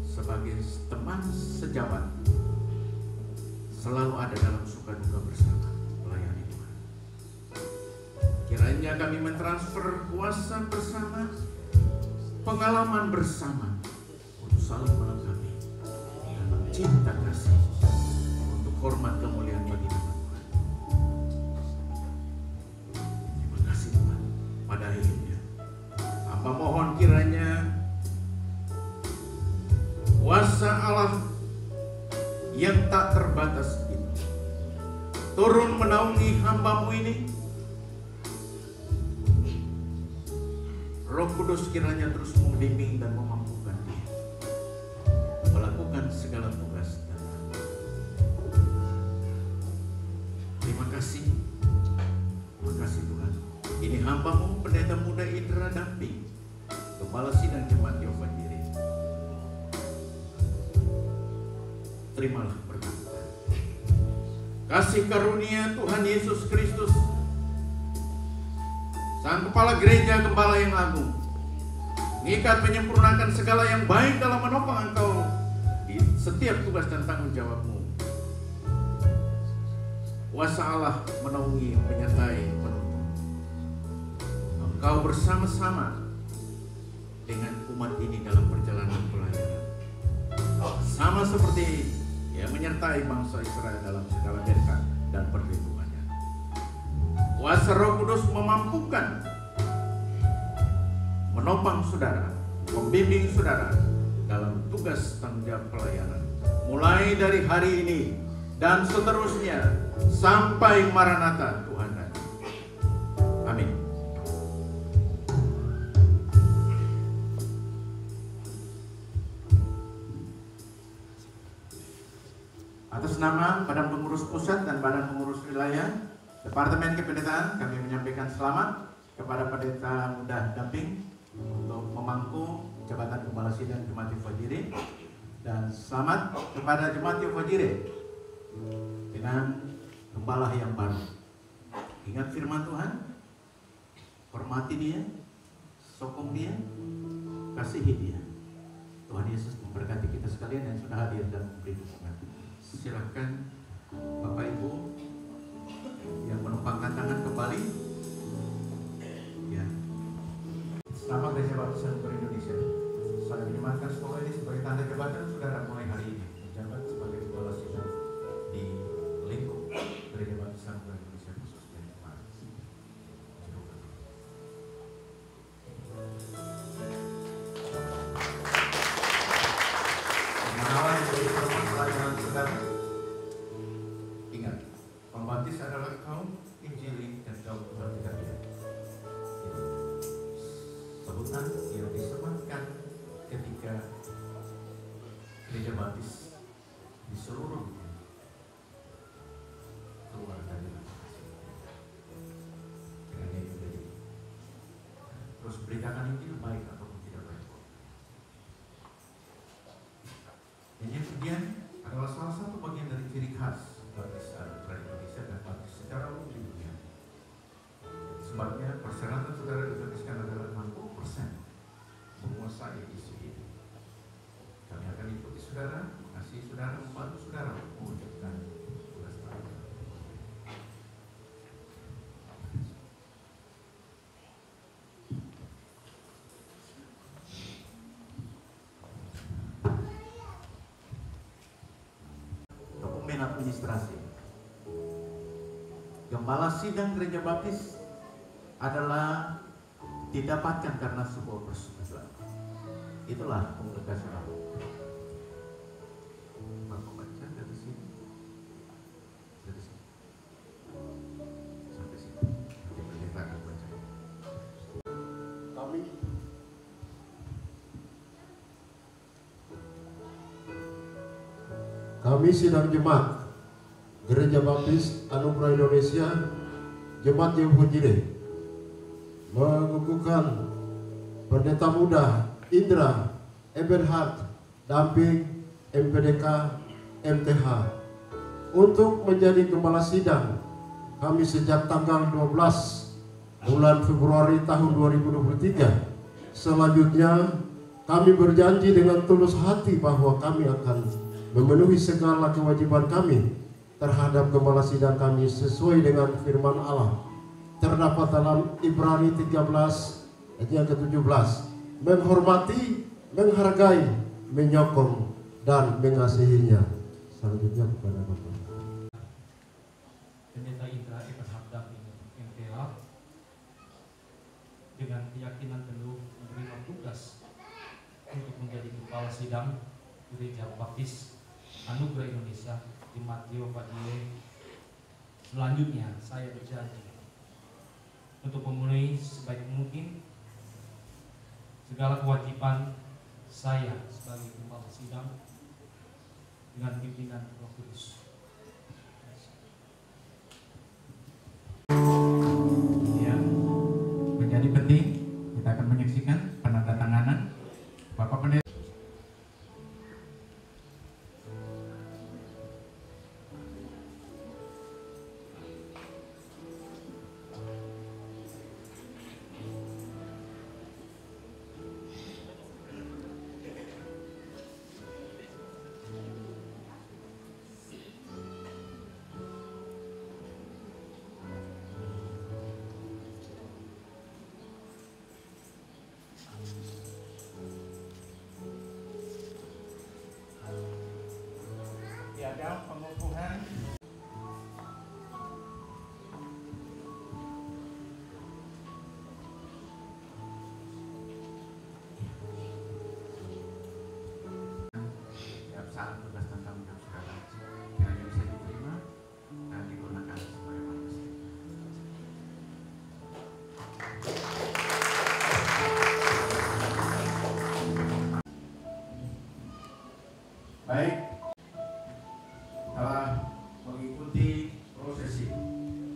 sebagai teman sejawat, selalu ada dalam suka duka bersama melayani Tuhan. Kiranya kami mentransfer kuasa bersama, pengalaman bersama, untuk saling melengkapi dalam cinta kasih, untuk hormat kemuliaan bagi nama Tuhan. Terima kasih Tuhan. Pada akhirnya hamba mohon kiranya kuasa Allah yang tak terbatas itu turun menaungi hamba-Mu ini. Roh Kudus kiranya terus membimbing dan memampukan dia melakukan segala tugas dan tanggung. Terima kasih. Terima kasih Tuhan. Ini hamba-Mu Pendeta Muda Indra Damping, Kepala Sidang Jemaat Yopajire. Terimalah berkat Tuhan. Kasih karunia Tuhan Yesus Kristus, Sang Kepala Gereja Gembala yang Agung, mengikat menyempurnakan segala yang baik dalam menopang Engkau di setiap tugas dan tanggung jawab-Mu. Kuasa Allah menaungi, menyertai, menuntun. Engkau bersama-sama dengan umat ini dalam perjalanan pelayanan, sama seperti menyertai bangsa Israel dalam segala berkat dan perlindungannya. Kuasa Roh Kudus memampukan, menopang saudara, membimbing saudara dalam tugas tanggung jawab pelayanan, mulai dari hari ini dan seterusnya sampai Maranatha Tuhan datang. Amin. Atas nama Badan Pengurus Pusat dan Badan Pengurus Wilayah Departemen Kependetaan, kami menyampaikan selamat kepada Pendeta Muda Damping untuk memangku jabatan Kepala Sidang Jemaat Yopajire, dan selamat kepada Jemaat Yopajire dengan gembala yang baru. Ingat firman Tuhan, hormati dia, sokong dia, kasihi dia. Tuhan Yesus memberkati kita sekalian yang sudah hadir dan memberi dukungan. Silakan Bapak Ibu yang menumpangkan tangan kembali. Ya. Nama Gereja Baptis Anugerah Indonesia. Saya menyematkan sekolah ini sebagai tanda jabatan saudara mulai hari ini menjabat sebagai kepala sidang di lingkup Gereja Baptis Anugerah Indonesia khususnya di Paris. Pengalaman menjadi format pelayanan saudara. Ingat, pembaptis adalah kaum injili dan kaum Tuhan tidak bilang. Sebutan yang disematkan ketika Gereja Baptis di seluruh dunia keluar dari lokasi dengan ini menjadi terus beritakan Injil baik ataupun tidak baik. Yang kemudian adalah salah satu bagian dari ciri khas Baptis Anugerah Indonesia dan Baptis secara umum di dunia. Sebabnya persyaratan saudara dibaptiskan adalah 60% menguasai isu ini. Kami akan ikuti saudara, mengasihi saudara, membantu saudara mewujudkan tugas pelayanan. Dokumen administrasi. Gembala sidang Gereja Baptis adalah didapatkan karena sebuah persetujuan. Itulah kongregasional. Bapak baca dari sini, dari sini sampai sini. Nanti pendeta akan baca. Kami sidang jemaat Gereja Baptis Anugerah Indonesia Jemaat Yehovah Jireh mengukuhkan Pendeta Muda Indra Eberhard Damping MPDK MTH untuk menjadi gembala sidang kami sejak tanggal 12 bulan Februari tahun 2023. Selanjutnya kami berjanji dengan tulus hati bahwa kami akan memenuhi segala kewajiban kami terhadap gembala sidang kami sesuai dengan firman Allah terdapat dalam Ibrani 13 ayat yang ke-17, menghormati, menghargai, menyokong dan mengasihinya. Selanjutnya kepada Bapak Pendeta Indra Eberhard Damping MTH dengan keyakinan penuh menerima tugas untuk menjadi kepala sidang Gereja Baptis Anugerah Indonesia Jemaat Yehovah Jireh. Selanjutnya saya berjanji untuk memenuhi sebaik mungkin segala kewajiban saya sebagai kepala sidang dengan pimpinan Roh Kudus. Ya, menjadi penting kita akan menyaksikan penandatanganan Bapak Pendeta. Tiada pengukuhan setiap saat tugas dan tanggung jawab saudara kiranya bisa diterima dan digunakan sebagai manusia. Baik, telah mengikuti prosesi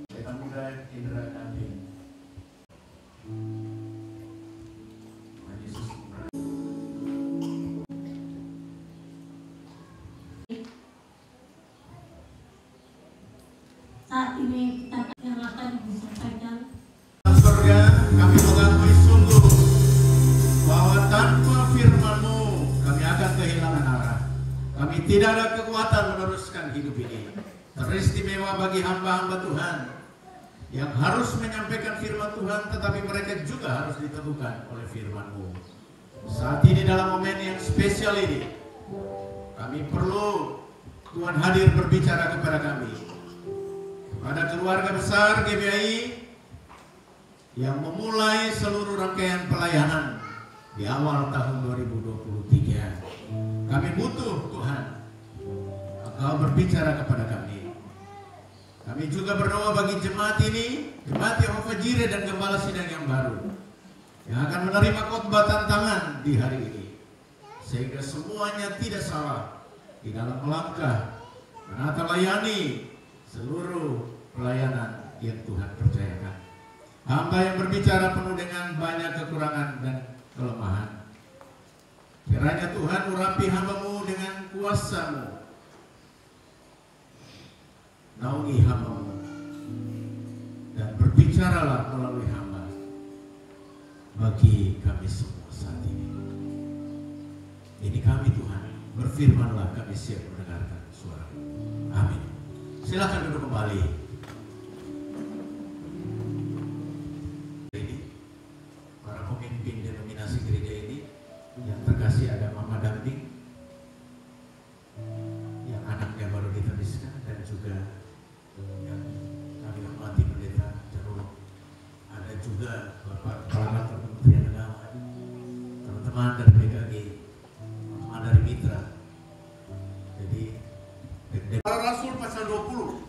Pendeta Muda Indra Damping. Tuhan Yesus memberkati. Saat Tetapi tidak ada kekuatan meneruskan hidup ini. Teristimewa bagi hamba-hamba Tuhan yang harus menyampaikan firman Tuhan, tetapi mereka juga harus diteguhkan oleh firman-Mu. Saat ini dalam momen yang spesial ini, kami perlu Tuhan hadir berbicara kepada kami, kepada keluarga besar GBI yang memulai seluruh rangkaian pelayanan di awal tahun 2023. Kami butuh Tuhan, Engkau berbicara kepada kami. Kami juga berdoa bagi jemaat ini, jemaat Yehova Jireh dan Gembala Sidang yang baru, yang akan menerima khotbah tantangan di hari ini, sehingga semuanya tidak salah di dalam melangkah menata layani seluruh pelayanan yang Tuhan percayakan. Hamba yang berbicara penuh dengan banyak kekurangan dan kelemahan. Kiranya Tuhan urapi hamba-Mu dengan kuasa-Mu. Naungi hamba-Mu dan berbicaralah melalui hamba bagi kami semua saat ini. Ini kami Tuhan, berfirmanlah, kami siap mendengarkan suara-Mu. Amin. Silakan duduk kembali. Para pemimpin denominasi gereja ini yang terkasih, ada Mama Damping yang anaknya baru diteriskan, dan juga yang kami hormati Pendeta Jarul. Ada juga Bapak Kepala Kantor Kementerian Agama, teman-teman dari PKG, teman-teman dari Mitra. Jadi Para Rasul pasal 20.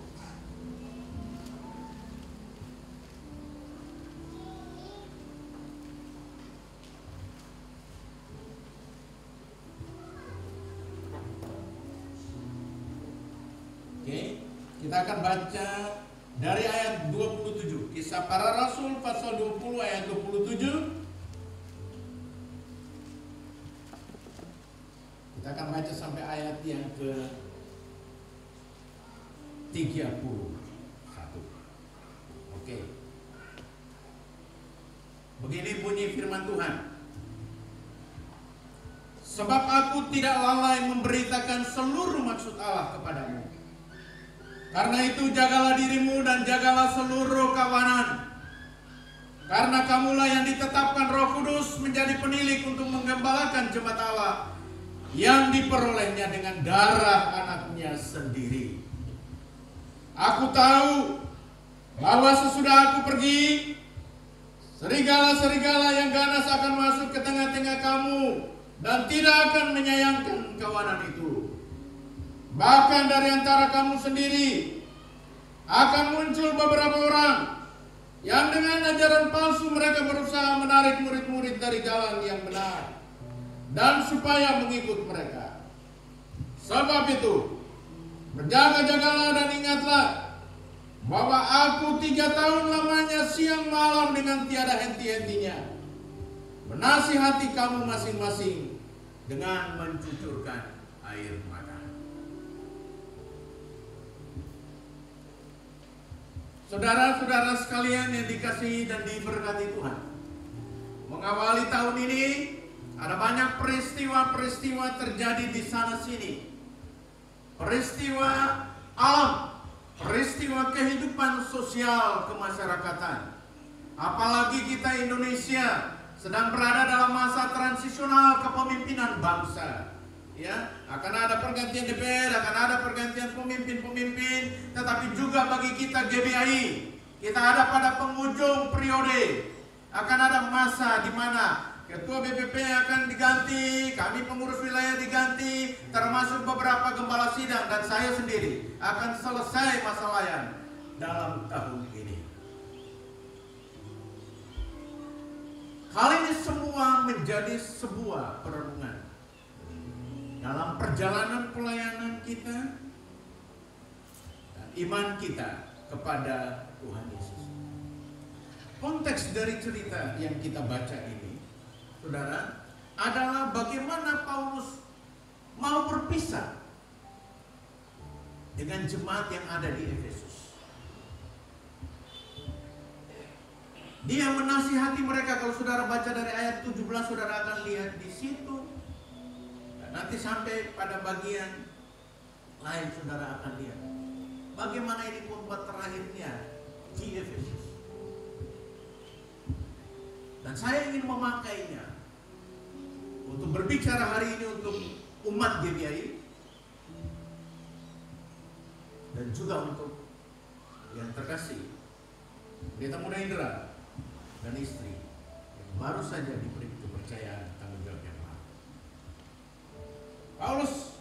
Kita akan baca dari ayat 27. Kisah Para Rasul pasal 20 ayat 27. Kita akan baca sampai ayat yang ke 31. Oke. Begini bunyi firman Tuhan. Sebab aku tidak lalai memberitakan seluruh maksud Allah kepadamu. Karena itu jagalah dirimu dan jagalah seluruh kawanan. Karena kamulah yang ditetapkan Roh Kudus menjadi penilik untuk menggembalakan jemaat Allah yang diperolehnya dengan darah anaknya sendiri. Aku tahu bahwa sesudah aku pergi, serigala-serigala yang ganas akan masuk ke tengah-tengah kamu dan tidak akan menyayangkan kawanan itu. Bahkan dari antara kamu sendiri akan muncul beberapa orang yang dengan ajaran palsu mereka berusaha menarik murid-murid dari jalan yang benar dan supaya mengikut mereka. Sebab itu, berjaga-jagalah dan ingatlah bahwa aku 3 tahun lamanya siang malam dengan tiada henti-hentinya menasihati kamu masing-masing dengan mencucurkan air mata. Saudara-saudara sekalian yang dikasihi dan diberkati Tuhan, mengawali tahun ini ada banyak peristiwa-peristiwa terjadi di sana sini. Peristiwa alam, peristiwa kehidupan sosial kemasyarakatan. Apalagi kita Indonesia sedang berada dalam masa transisional kepemimpinan bangsa. Ya, akan ada pergantian DPR, akan ada pergantian pemimpin-pemimpin, tetapi juga bagi kita GBI, kita ada pada penghujung periode. Akan ada masa di mana ketua BPP akan diganti, kami pengurus wilayah diganti, termasuk beberapa gembala sidang dan saya sendiri akan selesai masa layan dalam tahun ini. Hal ini semua menjadi sebuah perenungan dalam perjalanan pelayanan kita dan iman kita kepada Tuhan Yesus. Konteks dari cerita yang kita baca ini, saudara, adalah bagaimana Paulus mau berpisah dengan jemaat yang ada di Efesus. Dia menasihati mereka. Kalau saudara baca dari ayat 17, saudara akan lihat di situ. Nanti sampai pada bagian lain saudara akan lihat bagaimana ini khotbah terakhirnya di Efesus. Dan saya ingin memakainya untuk berbicara hari ini untuk umat GBI dan juga untuk yang terkasih Pendeta Muda Indra dan istri yang baru saja diberi kepercayaan tanggung jawab yang baru. Paulus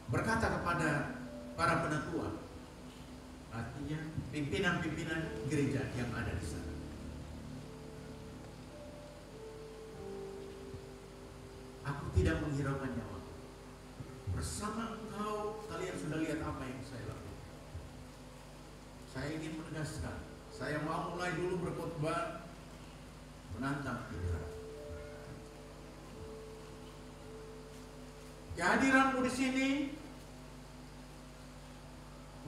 berkata kepada para penatua, artinya pimpinan-pimpinan gereja yang ada di sana, aku tidak menghiraukan nyawa. Bersama engkau kalian sudah lihat apa yang saya lakukan. Saya ingin menegaskan, saya mau mulai dulu berkhotbah menantang Indra. Kehadiranmu di sini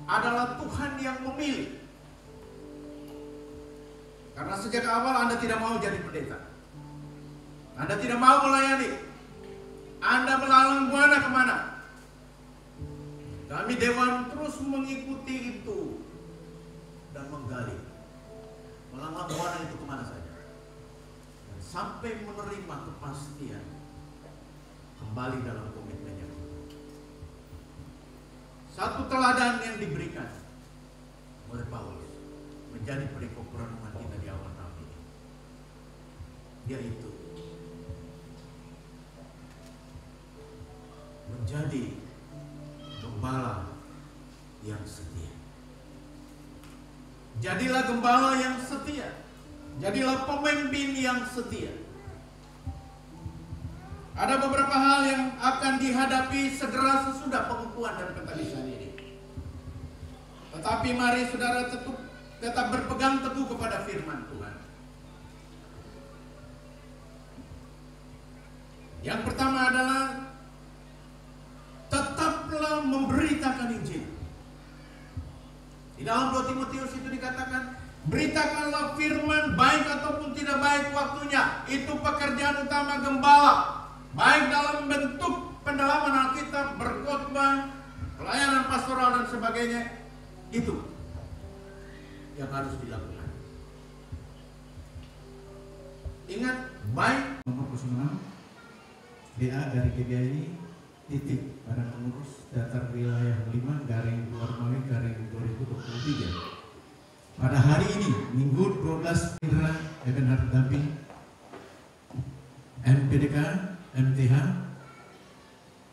adalah Tuhan yang memilih. Karena sejak awal Anda tidak mau jadi pendeta. Anda tidak mau melayani. Anda melalang buana kemana? Kami Dewan terus mengikuti itu dan menggali. Melalang buana itu kemana saja. Dan sampai menerima kepastian kembali dalam komitmennya. Satu teladan yang diberikan oleh Paulus menjadi perikop perenungan kita di awal tahun ini, yaitu menjadi gembala yang setia. Jadilah gembala yang setia. Jadilah pemimpin yang setia. Ada beberapa hal yang akan dihadapi segera sesudah pengukuhan dan pentabisan ini. Tetapi mari saudara tetap berpegang teguh kepada firman Tuhan. Yang pertama adalah tetaplah memberitakan Injil. Di dalam 2 Timotius itu dikatakan, beritakanlah firman baik ataupun tidak baik waktunya. Itu pekerjaan utama gembala. Baik dalam bentuk pendalaman Alkitab, berkhotbah, pelayanan pastoral dan sebagainya, itu yang harus dilakukan. Ingat, baik nomor 06 BA dari GBI titik pada pengurus datar wilayah 5 garing luar Mali garing 2023. Pada hari ini, Minggu 12 Indra Ebenhard Damping MPDK MTH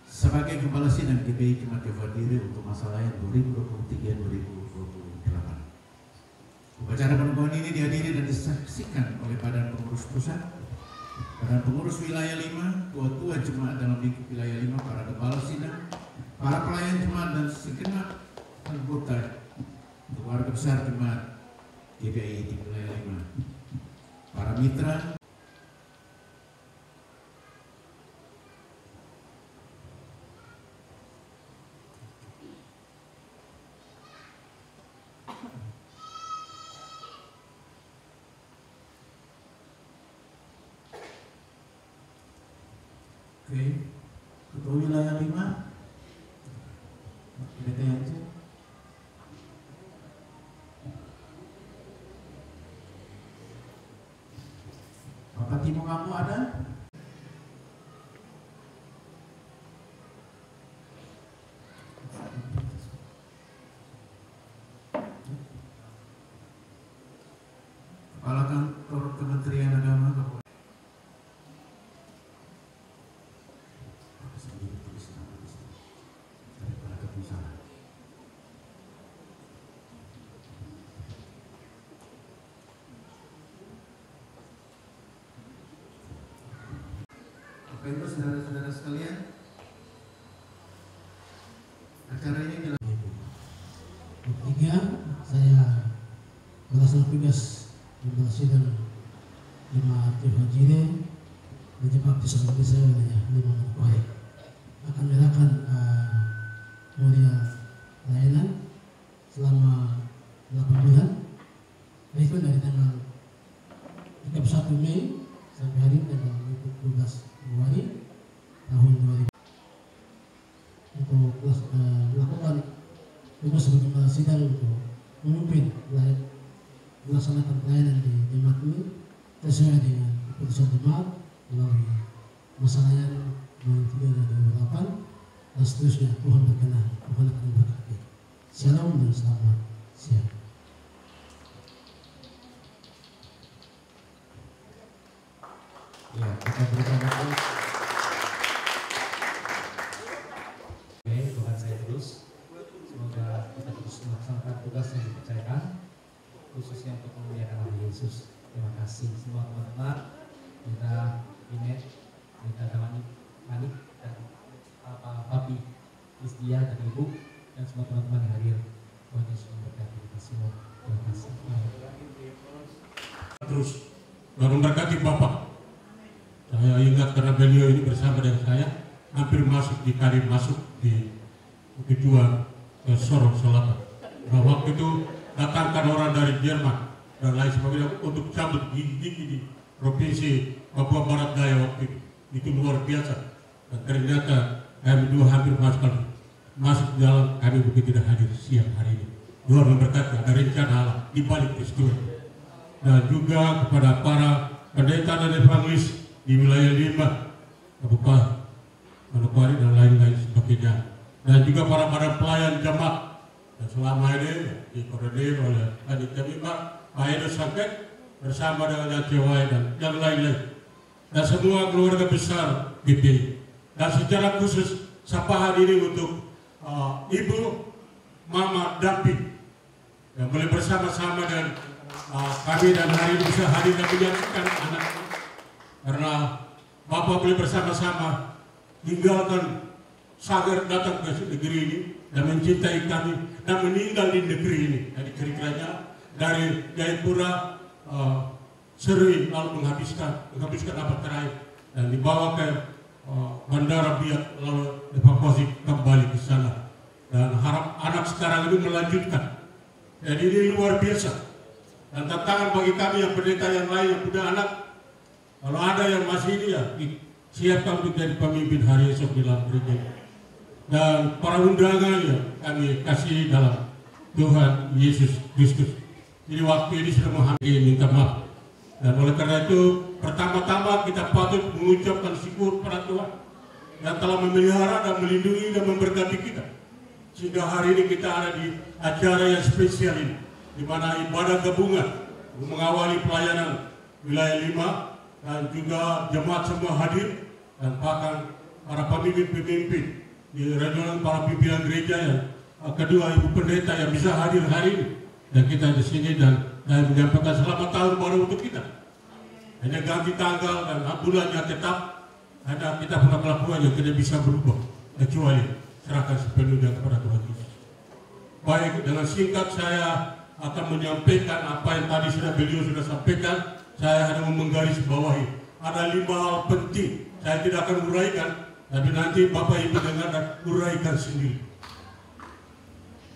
sebagai Kepala Sidang GBI Jemaat Yehova Diri untuk masa layan 2023-2028. Upacara pengukuhan ini dihadiri dan disaksikan oleh Badan Pengurus Pusat, Badan Pengurus Wilayah 5, tua-tua jemaat dalam lingkup Wilayah 5, para Kepala Sidang, para pelayan jemaat dan segenap anggota keluarga besar jemaat GBI di Wilayah 5, para mitra. Oke, Ketua Wilayah 5 BTNC. Bapak Timo kamu ada? Kepala Kantor Kementerian Agama Bapak Ibu, saudara-saudara sekalian, acara ini dilakukan. Ketiga, saya melaksanakan tugas di Kepala Sidang Jemaat Yehova Jireh Gereja Baptis Indonesia wilayah 5 Manokwari akan menyerahkan mulia layanan selama 8 bulan, yaitu dari tanggal 31 Mei sampai hari ini tanggal 12 Februari tahun 2000. melakukan tugas sebagai kepala sidang untuk memimpin melaksanakan pelayanan di jemaat ini sesuai dengan keputusan jemaat melalui masalahnya nomor 3/2008 dan seterusnya. Tuhan berkenan, Tuhan akan memberkati. Shalom dan selamat siang. Ya, kita berikan aplaus. Oke, Tuhan saya terus. Semoga kita terus melaksanakan tugas yang dipercayakan, khususnya untuk memuliakan nama Yesus. Terima kasih semua teman-teman. Kita Inet, kita Manik, dan Papi, Istia dan Ibu, dan semua teman-teman yang hadir. Tuhan Yesus memberkati kita semua. Terima kasih. Terus dan memberkati Bapak. Saya ingat karena beliau ini bersama dengan saya hampir masuk di kali masuk di kedua ke Sorong Selatan. Nah, waktu itu datangkan orang dari Jerman dan lain sebagainya untuk cabut gigi di provinsi Papua Barat Daya waktu itu luar biasa. Dan ternyata kami dua hampir masuk dalam, kami begitu tidak hadir siang hari ini. Tuhan memberkati, ada rencana Allah di balik peristiwa. Dan juga kepada para pendeta dan evangelis di wilayah 5 Kabupaten Manokwari dan lain-lain sebagainya, dan juga para pelayan jemaat dan selama ini dikoordinir oleh Panitia Pak Edo Sangket bersama dengan Acewai dan yang lain-lain, dan semua keluarga besar GPI. Dan secara khusus sapaan ini untuk Ibu Mama Dapi yang boleh bersama-sama dan kami dan hari ini bisa hadir dan menyaksikan anak, karena Bapak boleh bersama-sama tinggalkan Sagar datang ke negeri ini dan mencintai kami dan meninggal di negeri ini. Jadi kira-kiranya dari Jayapura Serui lalu menghabiskan abad terakhir dan dibawa ke Bandara Biak lalu evakuasi kembali ke sana, dan harap anak sekarang ini melanjutkan. Jadi ini luar biasa dan tantangan bagi kami yang pendeta yang lain yang punya anak. Kalau ada yang masih ini ya siapkan untuk jadi pemimpin hari esok di dalam gereja. Dan para undangan ya kami kasih dalam Tuhan Yesus Kristus. Jadi waktu ini sudah menghampiri minta maaf. Dan oleh karena itu pertama-tama kita patut mengucapkan syukur pada Tuhan yang telah memelihara dan melindungi dan memberkati kita. Sehingga hari ini kita ada di acara yang spesial ini, di mana ibadah gabungan mengawali pelayanan wilayah 5 dan juga jemaat semua hadir, dan bahkan para pemimpin-pemimpin di regional, para pimpinan gereja yang kedua Ibu Pendeta yang bisa hadir hari ini, dan kita di sini dan menyampaikan selamat tahun baru untuk kita. Hanya ganti tanggal dan bulannya tetap, hanya kita punya kelakuan yang tidak bisa berubah kecuali serahkan sepenuhnya kepada Tuhan Yesus. Baik, dengan singkat saya akan menyampaikan apa yang tadi beliau sudah sampaikan. Saya hanya menggarisbawahi ada 5 hal penting. Saya tidak akan uraikan, tapi nanti Bapak Ibu dengar dan uraikan sendiri.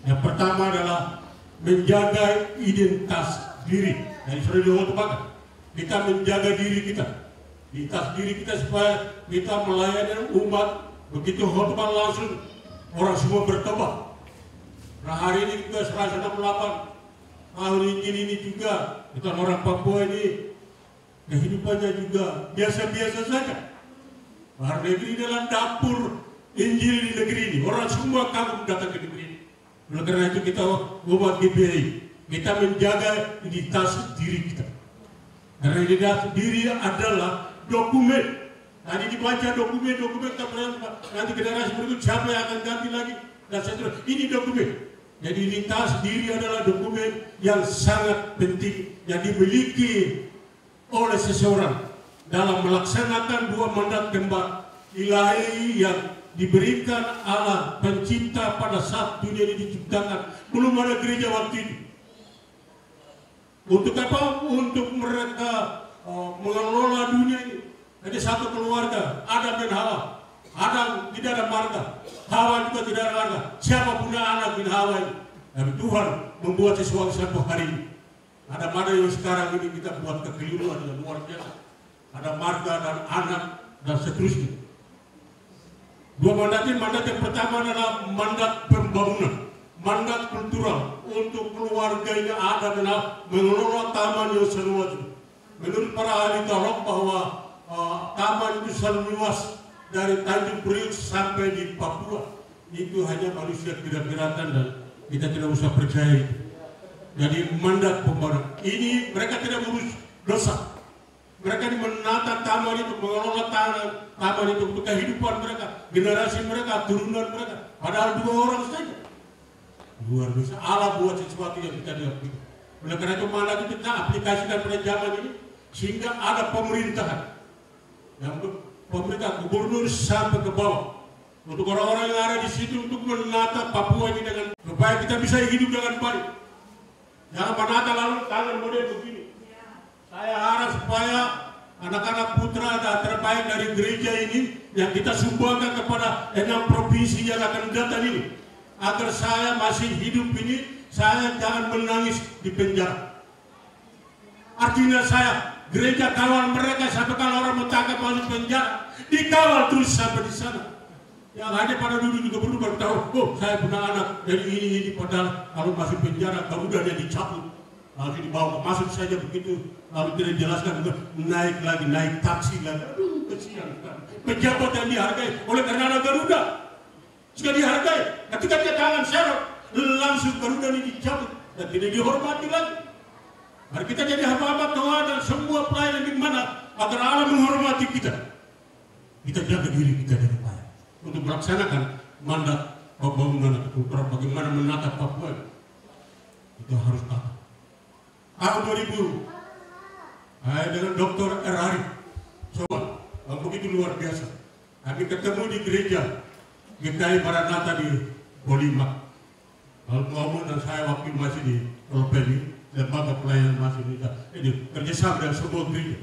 Yang pertama adalah menjaga identitas diri. Dari sudah diutamakan, kita menjaga diri kita, identitas diri kita supaya kita melayani umat. Begitu khotbah langsung orang semua bertobat. Nah hari ini juga 168 tahun ini juga kita orang Papua ini kehidupannya juga biasa-biasa saja. Bahar negeri dalam dapur Injil di negeri ini, orang semua kagum datang ke negeri ini. Oleh karena itu kita umat GPI, kita menjaga identitas diri kita. Karena identitas diri adalah dokumen. Tadi dibaca dokumen nanti generasi berikut siapa yang akan ganti lagi dan seterusnya. Ini dokumen. Jadi identitas diri adalah dokumen yang sangat penting yang dimiliki oleh seseorang dalam melaksanakan 2 mandat kembar ilahi yang diberikan Allah pencipta pada saat dunia ini diciptakan. Belum ada gereja waktu itu. Untuk apa? Untuk mereka mengelola dunia ini. Jadi satu keluarga, Adam dan Hawa. Adam tidak ada marga, Hawa juga tidak ada marga. Siapa punya anak bin Hawa ini? Dan Tuhan membuat sesuatu satu hari ini. Ada mana yang sekarang ini kita buat kekeliruan yang luar biasa. Ada marga dan anak dan seterusnya. Dua mandat ini, mandat yang pertama adalah mandat pembangunan, mandat kultural untuk keluarga yang ada dan mengelola taman yang seluas. Menurut para ahli dialog bahwa taman itu seluas dari Tanjung Priok sampai di Papua. Itu hanya manusia tidak kelihatan dan kita tidak usah percaya. Jadi mandat pembangunan ini mereka tidak urus dosa. Mereka menata taman itu, mengelola taman itu untuk kehidupan mereka, generasi mereka, turunan mereka. Padahal 2 orang saja. Luar biasa. Allah buat sesuatu yang kita tidak punya. Oleh karena itu mandat itu kita aplikasikan pada zaman ini sehingga ada pemerintahan. Yang pemerintah gubernur sampai ke bawah. Untuk orang-orang yang ada di situ untuk menata Papua ini dengan supaya kita bisa hidup dengan baik. Jangan menata lalu tangan model begini. Saya harap supaya anak-anak putra dan terbaik dari gereja ini yang kita sumbangkan kepada 6 provinsi yang akan datang ini, agar saya masih hidup ini, saya jangan menangis di penjara. Artinya saya gereja kawal mereka sampai kalau orang mau tangkap masuk penjara, dikawal terus sampai di sana. Yang hanya pada dulu juga perlu baru tahu, oh saya punya anak dari ini padahal kalau masuk penjara kalau udah dia dicabut. Lalu dibawa masuk saja begitu, lalu tidak dijelaskan, naik lagi, naik taksi lagi. Aduh, kesian kan. Pejabat yang dihargai oleh karena ada Garuda. Jika dihargai, ketika dia tangan serok, langsung Garuda ini dicabut dan tidak dihormati lagi. Mari kita jadi hamba-hamba Tuhan dan semua pelayan di mana agar Allah menghormati kita. Kita jaga diri kita dari bahaya untuk melaksanakan mandat pembangunan atau bagaimana menata Papua. Itu harus tahu. Tahun 2000 dengan Dr. Erari Sobat yang begitu luar biasa, kami ketemu di gereja GKI Maranatha di Bolima. Al-Muhammad dan saya waktu masih di Ropeli, lembaga pelayanan masih di kerjasama dengan sebuah gereja.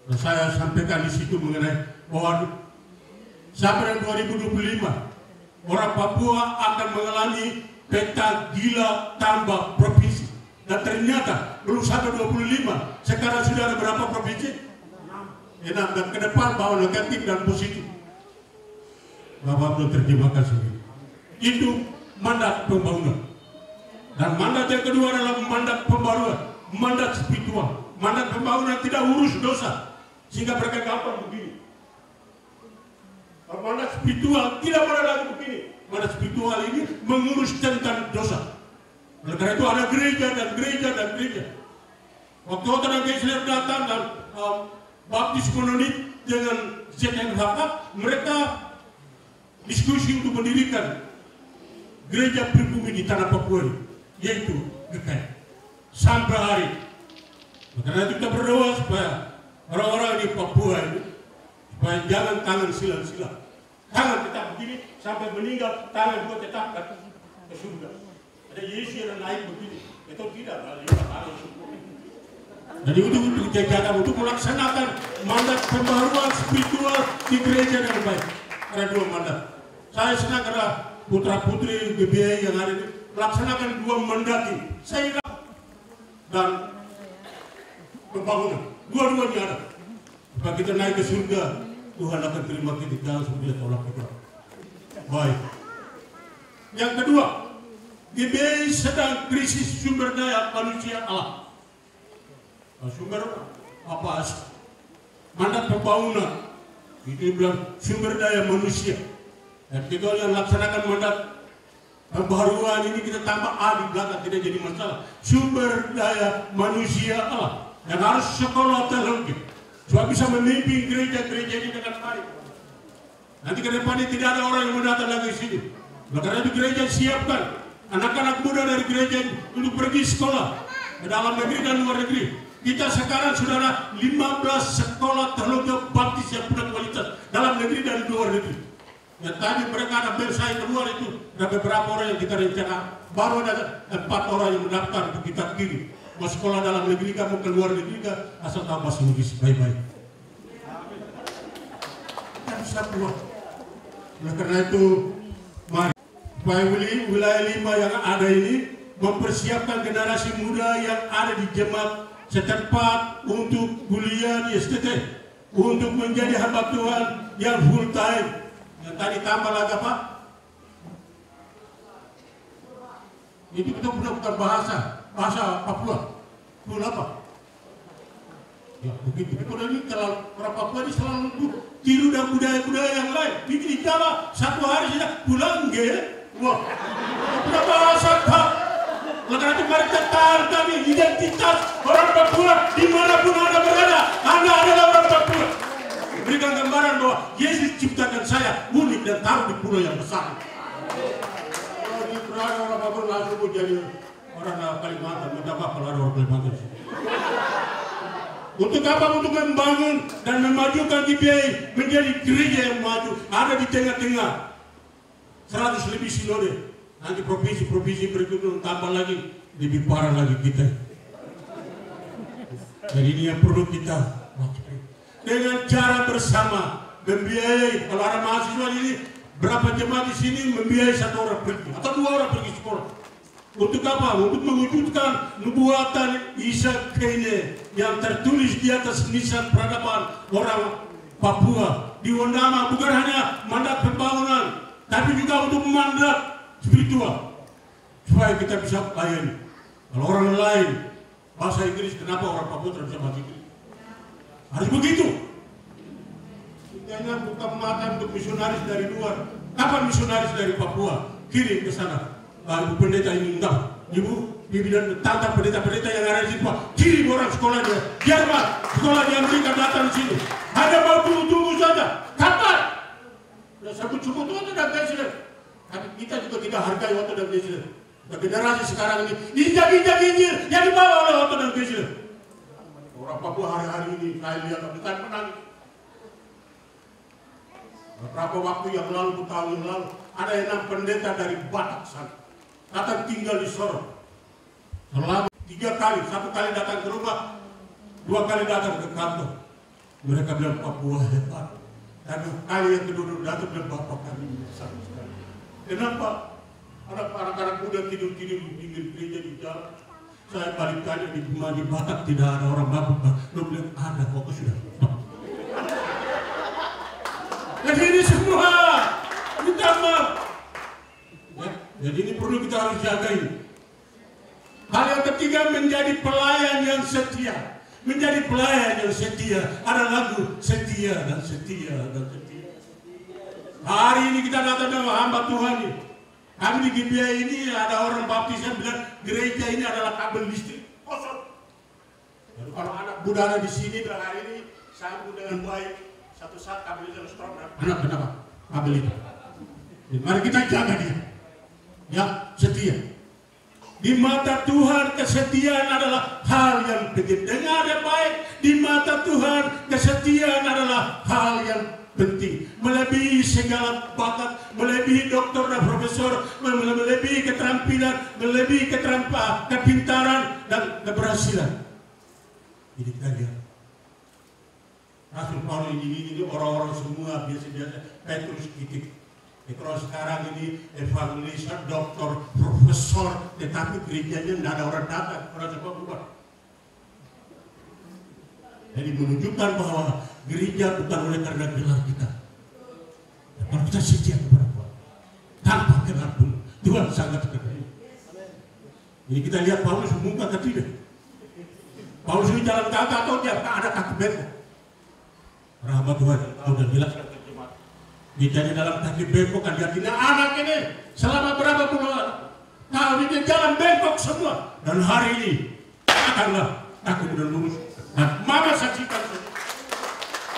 Dan saya sampaikan di situ mengenai bahwa sampai 2025 orang Papua akan mengalami peta gila tambah provinsi. Dan ternyata belum sampai 25, sekarang sudah ada berapa provinsi? 6. Dan ke depan bahwa negatif dan positif. Bapak belum terjemahkan sendiri. Itu mandat pembangunan. Dan mandat yang kedua adalah mandat pembaruan, mandat spiritual. Mandat pembangunan tidak urus dosa, sehingga mereka gampang begini. Mandat spiritual tidak boleh lagi begini. Mandat spiritual ini mengurus tentang dosa. Oleh karena itu ada gereja dan gereja dan gereja. Waktu orang Islam datang dan baptis Mennonit dengan ZNHK, mereka diskusi untuk mendirikan gereja pribumi di tanah Papua ini, yaitu GKI. Sampai hari. Karena itu kita berdoa supaya orang-orang di Papua ini supaya jangan tangan silang-silang. Tangan tetap begini sampai meninggal, tangan juga tetap ke surga. Ada Yesus yang naik begini, itu tidak harus. Jadi untuk jaga untuk melaksanakan mandat pembaruan spiritual di gereja dengan baik. Ada 2 mandat. Saya senang karena putra-putri GBI yang ada ini melaksanakan 2 mandat ini. Saya dan pembangunan, dua-duanya ada. Jika kita naik ke surga, Tuhan akan terima kita jangan seperti tolak kita. Baik. Yang kedua, GBI sedang krisis sumber daya manusia Allah. Sumber apa? Mandat pembangunan itu bilang sumber daya manusia. Dan kita yang laksanakan mandat pembaruan ini kita tambah A di belakang tidak jadi masalah. Sumber daya manusia Allah yang harus sekolah teologi supaya bisa memimpin gereja-gereja ini dengan baik. Nanti ke depannya tidak ada orang yang mendatang lagi di sini. Karena itu gereja siapkan anak-anak muda dari gereja untuk pergi sekolah ke dalam negeri dan luar negeri. Kita sekarang sudah ada 15 sekolah teologi baptis yang punya kualitas dalam negeri dan luar negeri. Ya, tadi mereka ada bersaing keluar itu ada beberapa orang yang kita rencana, baru ada 4 orang yang mendaftar untuk kita kirim. Mau sekolah dalam negeri kamu keluar negeri kan asal tahu bahasa Inggris baik-baik. Kita bisa keluar. Oleh karena itu mari supaya wilayah 5 yang ada ini mempersiapkan generasi muda yang ada di jemaat setempat untuk kuliah di STT, untuk menjadi hamba Tuhan yang full time Yang tadi tambah lagi apa? Ini kita bukan bahasa Papua. Pun apa? Ya begitu. Kalau ini kalau orang Papua ini selalu tiru dan budaya-budaya yang lain. Ini di Jawa satu hari saja pulang wah, sudah bahasa Pak. Karena itu mari kita kami identitas orang Papua dimanapun Anda berada. Anda adalah orang Papua. Berikan gambaran bahwa Yesus ciptakan saya unik dan taruh di pulau yang besar. Kalau di berada orang Papua langsung jadi orang Kalimantan. Minta maaf kalau ada orang Kalimantan. Untuk apa? Untuk membangun dan memajukan GBI menjadi gereja yang maju. Ada di tengah-tengah 100 lebih sinode. Nanti provinsi-provinsi berikutnya tambah lagi, lebih parah lagi kita. Jadi ini yang perlu kita lakukan. Dengan cara bersama membiayai. Kalau ada mahasiswa ini berapa jemaat di sini membiayai 1 orang pergi atau 2 orang pergi sekolah. Untuk apa? Untuk mewujudkan nubuatan Isa Kene yang tertulis di atas nisan peradaban orang Papua. Di Wondama bukan hanya mandat pembangunan, tapi juga untuk mandat spiritual supaya kita bisa layani. Kalau orang lain bahasa Inggris, kenapa orang Papua tidak bisa bahasa Inggris? Harus begitu. Kita buka mata untuk misionaris dari luar. Kapan misionaris dari Papua kirim ke sana? Ibu pendeta ini enggak, ibu dan tante pendeta-pendeta yang ada di sini, kirim orang sekolah dia, biar Pak sekolah di Amerika datang di sini. Ada mau tunggu saja. Kapan? Ya sebut-sebut waktu dan presiden. Tapi kita juga tidak hargai waktu dan presiden. Generasi sekarang ini injak-injak Injil yang dibawa oleh waktu dan presiden. Orang Papua hari-hari ini saya lihat bukan menangis. Beberapa waktu yang lalu, tahun yang lalu, ada 6 pendeta dari Batak sana datang tinggal di Sorong. Selama 3 kali, 1 kali datang ke rumah, 2 kali datang ke kantor. Mereka bilang Papua hebat. Dan kali yang kedua datang dan Bapak kami besar sekali. Kenapa? Anak-anak muda tidur-tidur di pinggir gereja di jalan. Saya balik tanya di rumah di Batak tidak ada orang mabuk. Lo bilang ada, kok sudah. Jadi ini semua minta maaf. Jadi ini perlu kita harus jaga ini. Hal yang ketiga, menjadi pelayan yang setia. Menjadi pelayan yang setia. Ada lagu setia dan setia dan setia. Hari ini kita datang dengan hamba Tuhan ini. Kami di GBI ini ada orang baptis yang bilang gereja ini adalah kabel listrik kosong. Jadi kalau anak muda ada di sini dan hari ini sambung dengan baik, satu saat kabel itu harus stop. Anak kenapa? Kabel itu. Jadi mari kita jaga dia. Ya, setia. Di mata Tuhan kesetiaan adalah hal yang penting. Dengar yang baik, di mata Tuhan kesetiaan adalah hal yang penting. Melebihi segala bakat, melebihi doktor dan profesor, melebihi keterampilan, melebihi kepintaran dan keberhasilan. Jadi kita lihat. Rasul Paulus ini orang-orang semua biasa-biasa Petrus titik. Kalau sekarang ini evangelis, doktor, profesor, tetapi gerejanya tidak ada orang datang, orang semua bubar. Jadi menunjukkan bahwa gereja bukan oleh karena gelar kita, kalau kita setia kepada Tuhan, tanpa gelar pun Tuhan sangat kenal. Jadi kita lihat Paulus muka ke tidak. Paulus ini jalan kaki atau dia ada kaki bengkok. Rahmat Tuhan, sudah jelaskan. Dijadi dalam kaki bengkok kan yakinnya anak ini selama berapa bulan tahun ini jalan bengkok semua, dan hari ini akanlah aku sudah lurus dan mama saksikan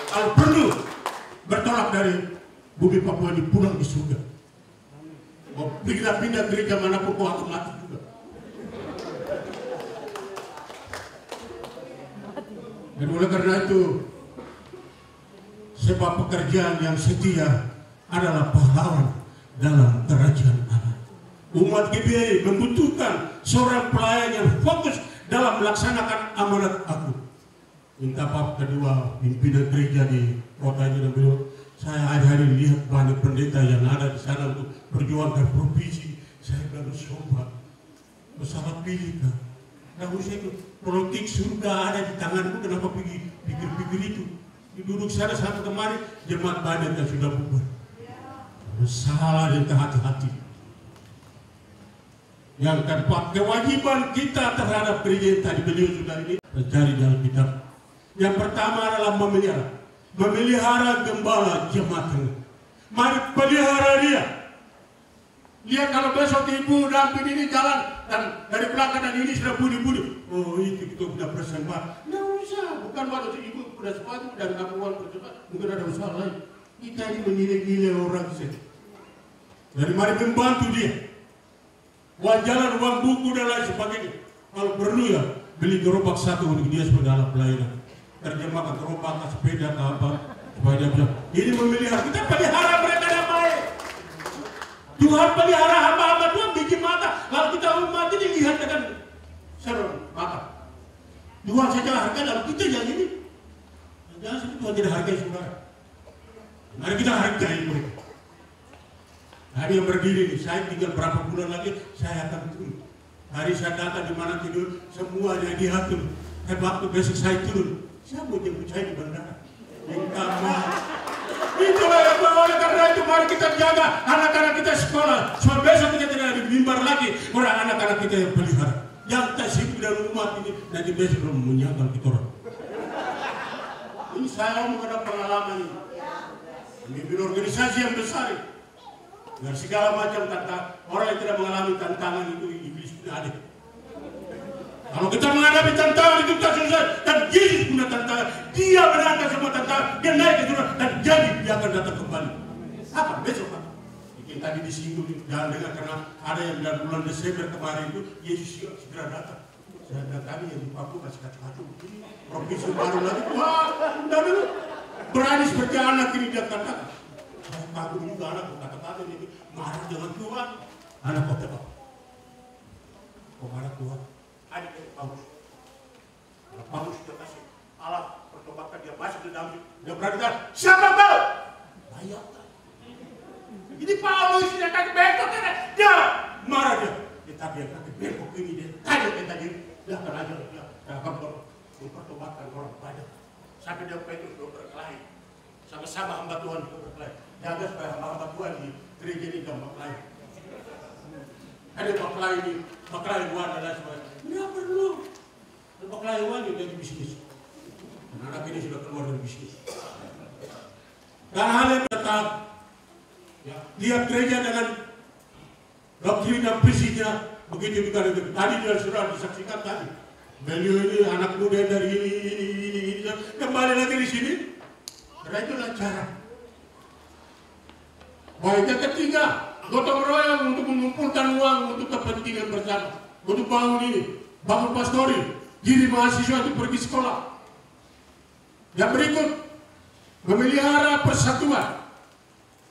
kalau perlu bertolak dari bumi Papua ini pulang di surga. Mau pindah gereja manapun kau akan mati juga. Dan oleh karena itu, sebab pekerjaan yang setia adalah pahlawan dalam kerajaan Allah. Umat GBI membutuhkan seorang pelayan yang fokus dalam melaksanakan amanat aku. Minta maaf kedua pimpinan gereja di kota ini dan beliau. Saya hari-hari lihat banyak pendeta yang ada di sana untuk berjuang ke provinsi. Saya baru sobat, salah pilih kan. Nah, saya itu politik surga ada di tanganku, kenapa pikir-pikir itu? Duduk sana sampai kemarin jemaat banyak yang sudah bubar. Harus salah dan hati-hati. Yang keempat, kewajiban kita terhadap gereja yang tadi beliau sudah ini terjadi dalam kitab. Yang pertama adalah memelihara gembala jemaat. Mari pelihara dia. Lihat kalau besok ibu damping ini jalan dan dari belakang dan ini sudah budi-budi. Oh itu kita sudah bersembah. Nggak usah, bukan waktu ibu sudah sepatu dan kamuan berjemaat. Mungkin ada usaha lain. Kita ini menilai-nilai orang sih. Dari mari membantu dia. Uang jalan, uang buku dan lain sebagainya. Kalau perlu ya beli gerobak satu untuk dia sebagai alat pelayanan. Terjemahkan gerobak, sepeda, apa supaya dia bisa. Ini memelihara. Kita pelihara mereka yang baik. Tuhan pelihara hamba-hamba Tuhan biji mata. Lalu kita umat ini lihat dengan serem mata. Tuhan saja harga lalu kita yang ini. Jangan sampai Tuhan tidak hargai saudara. Mari kita hargai mereka. Hari yang berdiri ini, saya tinggal berapa bulan lagi, saya akan turun. Hari saya datang di mana tidur, semua ada diatur. Waktu besok saya turun, saya mau jemput saya di bandara. Minta maaf. Itulah yang oleh karena itu mari kita jaga anak-anak kita sekolah. Supaya besok kita tidak ada mimbar lagi. Orang anak-anak kita yang pelihara. Yang tak sibuk dalam umat ini, nanti besok belum menyangkal kita orang. Ini saya mau ada pengalaman ini. Memimpin organisasi yang besar ini. Dan segala macam tantangan, orang yang tidak mengalami tantangan itu iblis punya adik. Kalau kita menghadapi tantangan itu kita selesai dan Yesus punya tantangan, dia menangkan semua tantangan, dia naik ke surga dan jadi dia akan datang kembali. Apa besok Pak? Yang tadi disinggung jangan dengar karena ada yang dalam bulan Desember kemarin itu Yesus segera datang. Saya datangi yang di Papua kasih kata-kata begini, provinsi baru lagi, wah, udah dulu berani seperti anak ini dia katakan. Saya takut juga anak kata-kata ini marah dengan Tuhan. Anak kota Pak. Kok marah Tuhan? Adik dari Paulus. Kalau Paulus sudah kasih alat pertobatan dia masuk ke dalam dia berani kata, siapa kau? Layak. Ini Paulus yang kaki bengkok dia marah dia. Tetapi yang kaki bengkok ini dia tanya ke tadi dia akan ajar dia akan mempertobatkan orang banyak. Sampai dia Petrus dia berkelahi. Sama-sama hamba Tuhan juga berkelahi. Jaga supaya hamba-hamba Tuhan di gereja ini gak berkelahi. Ada berkelahi ini, berkelahi Tuhan dan lain sebagainya. Tidak perlu. Berkelahi Tuhan juga di bisnis. Dan anak ini sudah keluar dari bisnis. Dan hal yang tetap, ya, lihat gereja dengan doktrin dan prinsipnya begitu juga dengan tadi dia sudah disaksikan tadi. Beliau ini anak muda dari ini, kembali lagi di sini. Karena itulah cara. Baiknya ketiga, gotong royong untuk mengumpulkan uang untuk kepentingan bersama, untuk bangun ini, bangun pastori, diri mahasiswa untuk pergi sekolah. Yang berikut, memelihara persatuan.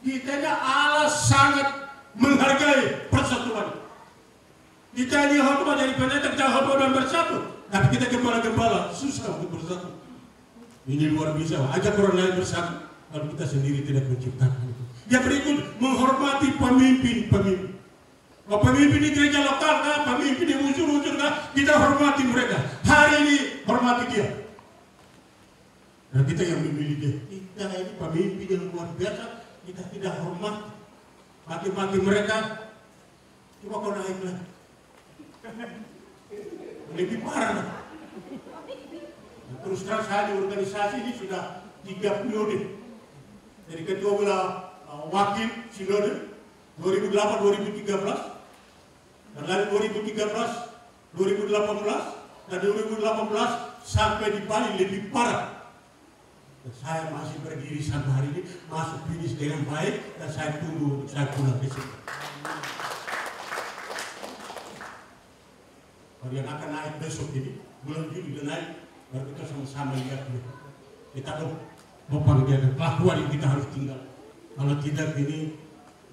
Kita Allah sangat menghargai persatuan. Kita ini khotbah dari pendeta, kita khotbah dan bersatu, tapi kita gembala-gembala susah untuk bersatu. Ini luar biasa. Ajak orang lain bersatu, kalau kita sendiri tidak menciptakan itu. Yang berikut, menghormati pemimpin-pemimpin. Kalau pemimpin di gereja lokal kah, pemimpin di unsur-unsur kah, kita hormati mereka. Hari ini hormati dia. Dan kita yang memilih dia. Kita ini pemimpin yang luar biasa, kita tidak hormat. Maki-maki mereka, coba kau naik lagi. Lebih parah. Terus terang saya di organisasi ini sudah 3 periode. Dari ketua wakil sinode 2008-2013 dan lalu 2013, 2018 dan 2018 sampai di Bali lebih parah. Dan saya masih berdiri sampai hari ini, masuk finish dengan baik dan saya tunggu untuk saya pulang ke sini. Kalau yang akan naik besok ini, bulan Juli dan naik, baru kita sama-sama lihat dia. Kita mau dia dan kelakuan yang kita harus tinggal. Kalau tidak ini,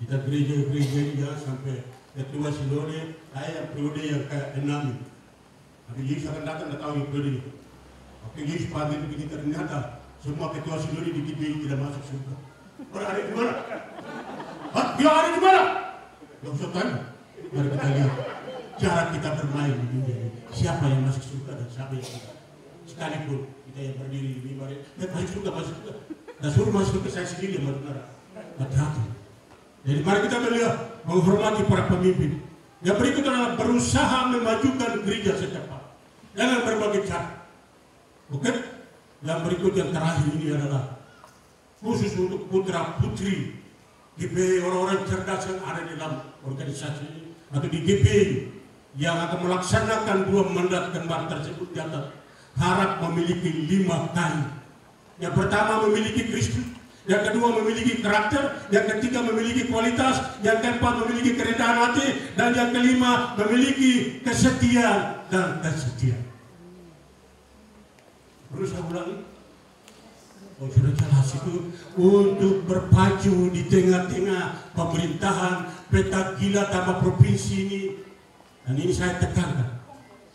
kita gereja-gereja ini jangan sampai ketua sinode, saya yang periode yang ke-6 ini. Tapi Yesus akan datang dan tahu yang periode ini. Oke, Yesus pagi begini ternyata semua ketua sinode di GBI tidak masuk surga. Orang ada di mana? Hah? Dia ada di mana? Tidak usah tanya. Mari kita lihat cara kita bermain di dunia ini. Siapa yang masuk surga dan siapa yang tidak. Sekalipun kita yang berdiri di mimbar, dan masuk surga. Dan suruh masuk ke saya sendiri yang benar. Hati-hati. Jadi mari kita melihat menghormati para pemimpin. Yang berikut adalah berusaha memajukan gereja secepat dengan berbagai cara. Oke? Yang berikut yang terakhir ini adalah khusus untuk putra putri GPI, orang-orang cerdas yang ada di dalam organisasi ini atau di GPI yang akan melaksanakan 2 mandat kembar tersebut di atas. Harap memiliki 5 kali. Yang pertama memiliki Kristus, yang kedua memiliki karakter, yang ketiga memiliki kualitas, yang keempat memiliki kerendahan hati, dan yang kelima memiliki kesetiaan dan kesetiaan. Perlu saya ulangi? Oh, sudah jelas itu untuk berpacu di tengah-tengah pemerintahan peta gila tambah provinsi ini. Dan ini saya tekankan,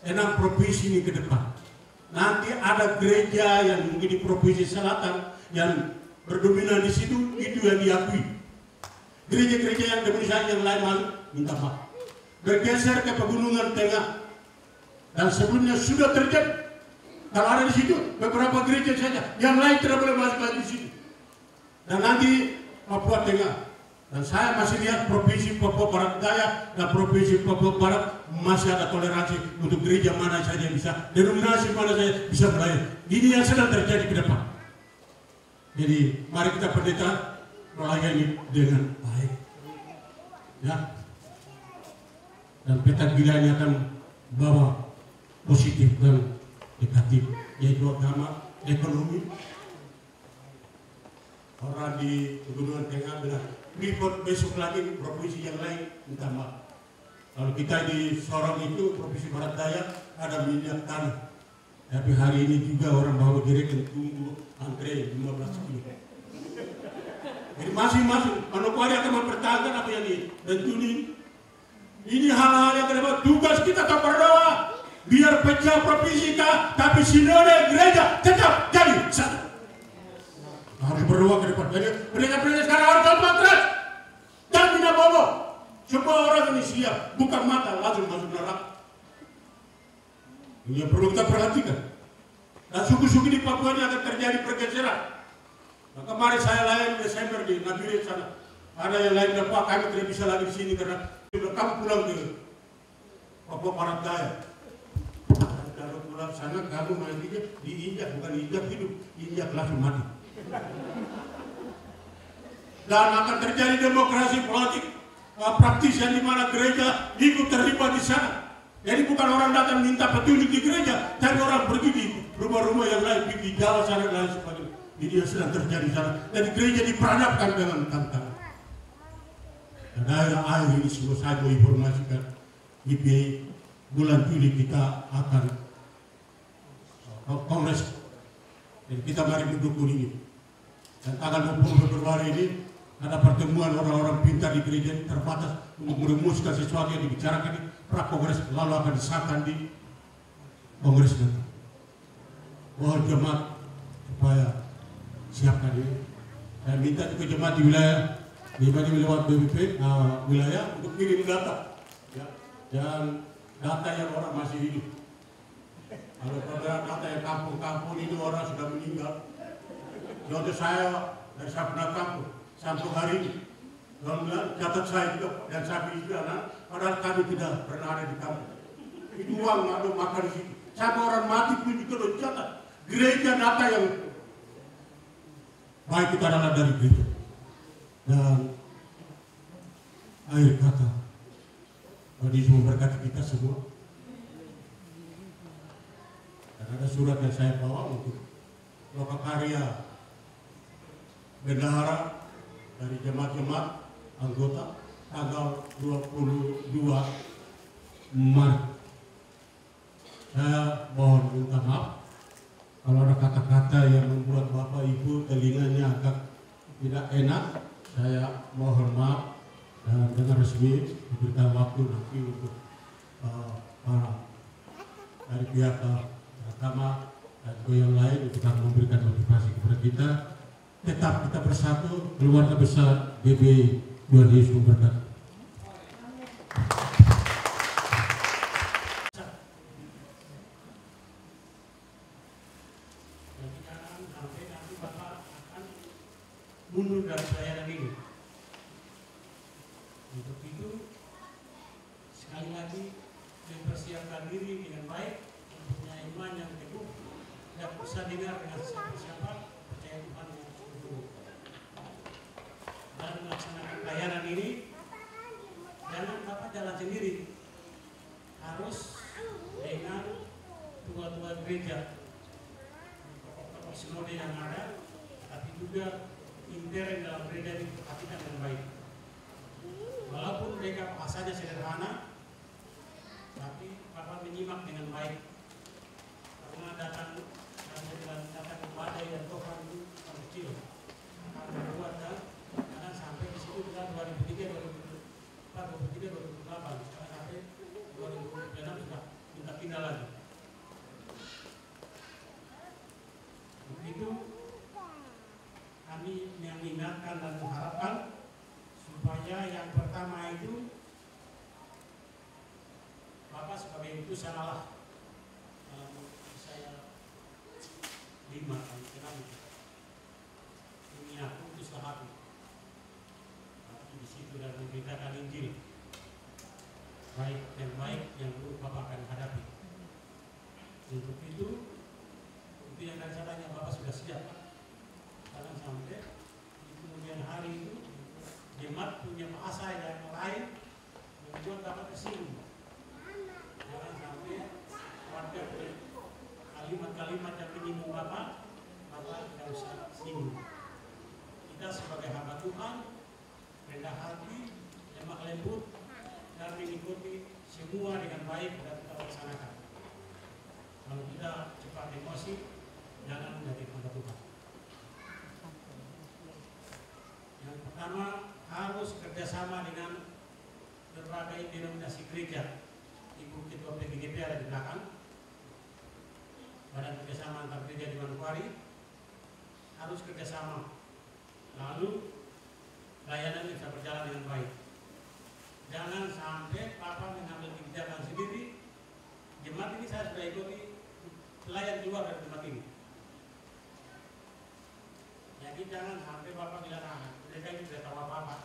6 provinsi ini ke depan. Nanti ada gereja yang mungkin di provinsi selatan yang berdominan di situ, itu yang diakui. Gereja-gereja yang dominan yang lain malu minta maaf. Bergeser ke pegunungan tengah. Dan sebelumnya sudah terjadi. Kalau ada di situ beberapa gereja saja, yang lain tidak boleh masuk lagi di situ. Dan nanti Papua Tengah. Dan saya masih lihat provinsi Papua Barat Daya dan provinsi Papua Barat masih ada toleransi untuk gereja mana saja yang bisa, denominasi mana saja bisa melayani. Ini yang sedang terjadi ke depan. Jadi mari kita pendeta melayani dengan baik. Ya. Dan peta gila ini akan bawa positif dan negatif, yaitu agama, ekonomi. Orang di Pegunungan Tengah bilang, Freeport besok lagi provinsi yang lain minta maaf. Kalau kita di Sorong itu provinsi Barat Daya ada minyak tanah, tapi hari ini juga orang bawa direken tunggu antre 15 kilo. Jadi masing-masing Manokwari akan mempertahankan apa yang ditentuin. Ini hal-hal yang kedua, tugas kita tak berdoa biar pecah provinsi kita, tapi sinode gereja tetap jadi satu. Harus berdoa ke depan. Jadi pendeta-pendeta sekarang harus kontras dan tidak bobo. Semua orang ini siap, bukan mata langsung masuk neraka. Ini yang perlu kita perhatikan. Dan suku-suku di Papua ini akan terjadi pergeseran. Nah, kemarin saya layan Desember di Nabire sana. Ada yang lain bilang, Pak, kami tidak bisa lagi di sini karena kamu pulang ke Papua Barat Daya. Kalau pulang sana kamu nanti diinjak, bukan injak hidup, injak langsung mati. Dan akan terjadi demokrasi politik praktis yang dimana gereja ikut terlibat di sana. Jadi bukan orang datang minta petunjuk di gereja, tapi orang pergi di rumah-rumah yang lain, di Jawa sana dan lain sebagainya. Ini yang sedang terjadi di sana. Jadi gereja diperhadapkan dengan tantangan. Dan akhir ini semua saya mau informasikan, GPI bulan Juli kita akan kongres. Jadi kita mari mendukung ini. Dan tanggal 20 Februari ini ada pertemuan orang-orang pintar di gereja terbatas untuk merumuskan sesuatu yang dibicarakan di pra-kongres, lalu akan disahkan di kongres nanti. Mohon jemaat supaya siapkan ini. Saya minta juga jemaat di wilayah, di lewat BPP wilayah untuk kirim data, ya. Dan data yang orang masih hidup. Kalau pada data yang kampung-kampung itu orang sudah meninggal. Contoh saya dari Sapna Kampung sampai hari ini, catat saya juga dan saya bilang, padahal kami tidak pernah ada di kampung. Itu uang ada makan di situ. Sampai orang mati pun juga dicatat. Gereja data yang baik kita adalah dari gereja. Dan akhir kata, Tuhan Yesus memberkati kita semua. Dan ada surat yang saya bawa untuk lokakarya bendahara dari jemaat-jemaat anggota tanggal 22 Maret. Saya mohon minta maaf kalau ada kata-kata yang membuat Bapak Ibu telinganya agak tidak enak. Saya mohon maaf dan dengan resmi diberikan waktu nanti untuk para dari pihak agama dan yang lain untuk memberikan motivasi kepada kita. Tetap kita bersatu, keluarga besar GPI. Tuhan Yesus memberkati. Mundur dari pelayanan ini. dengar dengan siapa-siapa, percaya Tuhan yang sungguh. Dan melaksanakan pelayanan ini, jangan Bapak jalan sendiri, harus dengan tua-tua gereja, tokoh sinode yang ada, tapi juga intern dalam gereja diperhatikan dengan baik. Walaupun mereka bahasanya sederhana, tapi Bapak menyimak dengan baik. Karena datang kepada dan Tuhan itu kecil akan membuat dan jangan sampai di situ kita 2003, 2008, sekarang sampai 2006 sudah minta pindah lagi. Begitu kami mengingatkan dan mengharapkan supaya yang pertama itu Bapak sebagai utusan Allah dalam saya 5 kali kenal ini aku utuslah aku, tapi di situ dan memberitakan Injil baik yang buruk Bapak akan hadapi. Untuk itu yang akan saya tanya, Bapak sudah siap? Jangan sampai di kemudian hari itu jemaat punya bahasa yang lain membuat Bapak tersinggung. Jangan sampai warga kalimat-kalimat yang menyinggung Bapak tidak usah singgung. Kita sebagai hamba Tuhan rendah hati, lemah lembut, dan mengikuti semua dengan baik dan kita laksanakan. Kalau kita cepat emosi, jangan menjadi hamba Tuhan. Yang pertama, harus kerjasama dengan berbagai denominasi gereja. Ibu Ketua PGGP ada di belakang. Badan kerjasama antar gereja di Manokwari harus kerjasama. Lalu layanan bisa berjalan dengan baik. Jangan sampai Bapak mengambil kebijakan sendiri. Jemaat ini saya sudah ikuti pelayan keluar dari tempat ini. Jadi jangan sampai Bapak bilang, mereka ini sudah tahu apa-apa.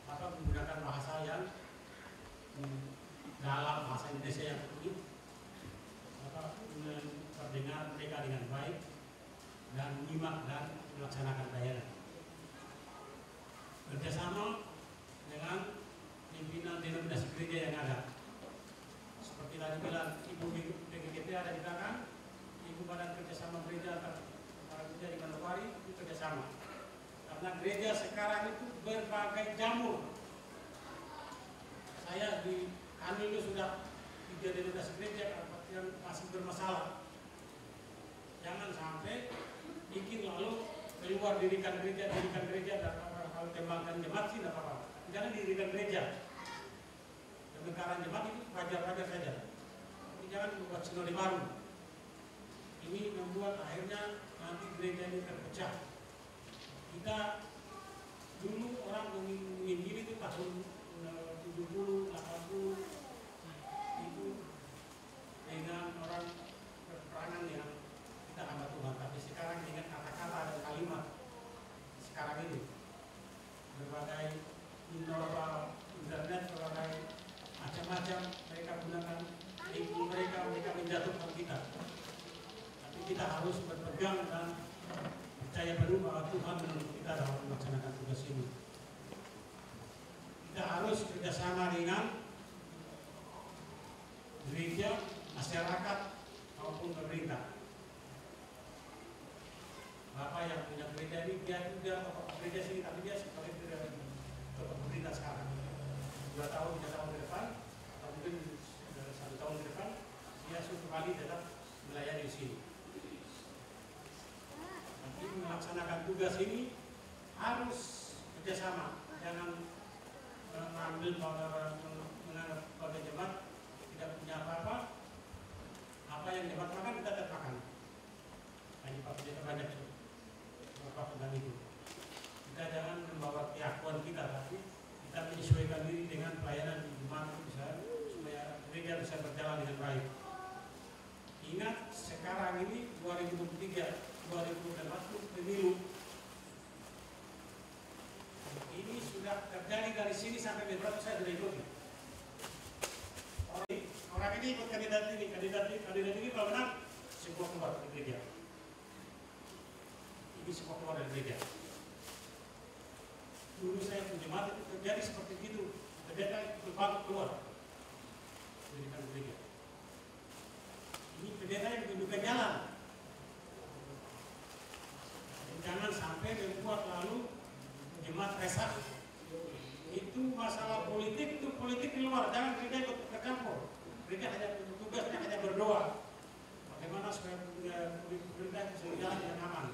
Bapak menggunakan bahasa yang dalam bahasa Indonesia yang betul. Bapak mendengar mereka dengan baik dan menyimak dan melaksanakan pelayanan. Kerjasama dengan pimpinan denominasi gereja yang ada. Seperti tadi bilang, Ibu PGGP ada di belakang, Ibu Badan Kerjasama Gereja para gereja di Manokwari itu kerjasama. Karena gereja sekarang itu berbagai jamur. Saya di kami itu sudah 3 denominasi gereja yang masih bermasalah. Jangan sampai bikin lalu keluar dirikan gereja dan kalau kembangkan jemaat sih tidak apa-apa. Jangan dirikan gereja. Pemekaran jemaat itu wajar-wajar saja. Tapi jangan membuat sinode baru. Ini membuat akhirnya nanti gereja ini terpecah. Kita dulu orang menginjili itu tahun 70, 80 itu dengan orang berperangan yang kita hamba Tuhan. Tapi sekarang dengan kata-kata dan kalimat sekarang ini berbagai internet, berbagai macam-macam mereka gunakan mereka menjatuhkan kita. Tapi kita harus berpegang dan percaya penuh bahwa Tuhan menolong kita dalam melaksanakan tugas ini. Kita harus kerjasama dengan gereja, masyarakat maupun pemerintah. Bapak yang punya gereja ini dia juga tokoh gereja sini, tapi dia sebagai tokoh pemerintah sekarang. 2 tahun, 3 tahun ke depan, atau mungkin 1 tahun ke depan, dia sudah kembali tetap melayani di sini. Nanti melaksanakan tugas ini harus kerjasama, jangan mengambil menganggap pada jemaat tidak punya apa-apa. Apa yang jemaat makan kita tetap makan. Hanya Pak Pendeta banyak Bapak tentang itu. Kita jangan membawa keakuan kita, tapi kita menyesuaikan diri dengan pelayanan di jemaat supaya gereja bisa berjalan dengan baik. Ingat sekarang ini 2023, 2024 pemilu. Ini sudah terjadi dari sini sampai beberapa saya sudah ikuti. Orang ini ikut kandidat ini kalau menang sebuah keluar di gereja. ini semua keluar dari gereja. Dulu saya penjemaat itu terjadi seperti itu, pendeta itu keluar dari gereja. Ini pendeta yang menunjukkan jalan. Jangan sampai membuat lalu jemaat resah. Itu masalah politik, itu politik di luar. Jangan gereja ikut bercampur. Gereja hanya tugasnya hanya berdoa. Bagaimana supaya gereja bisa berjalan dengan aman,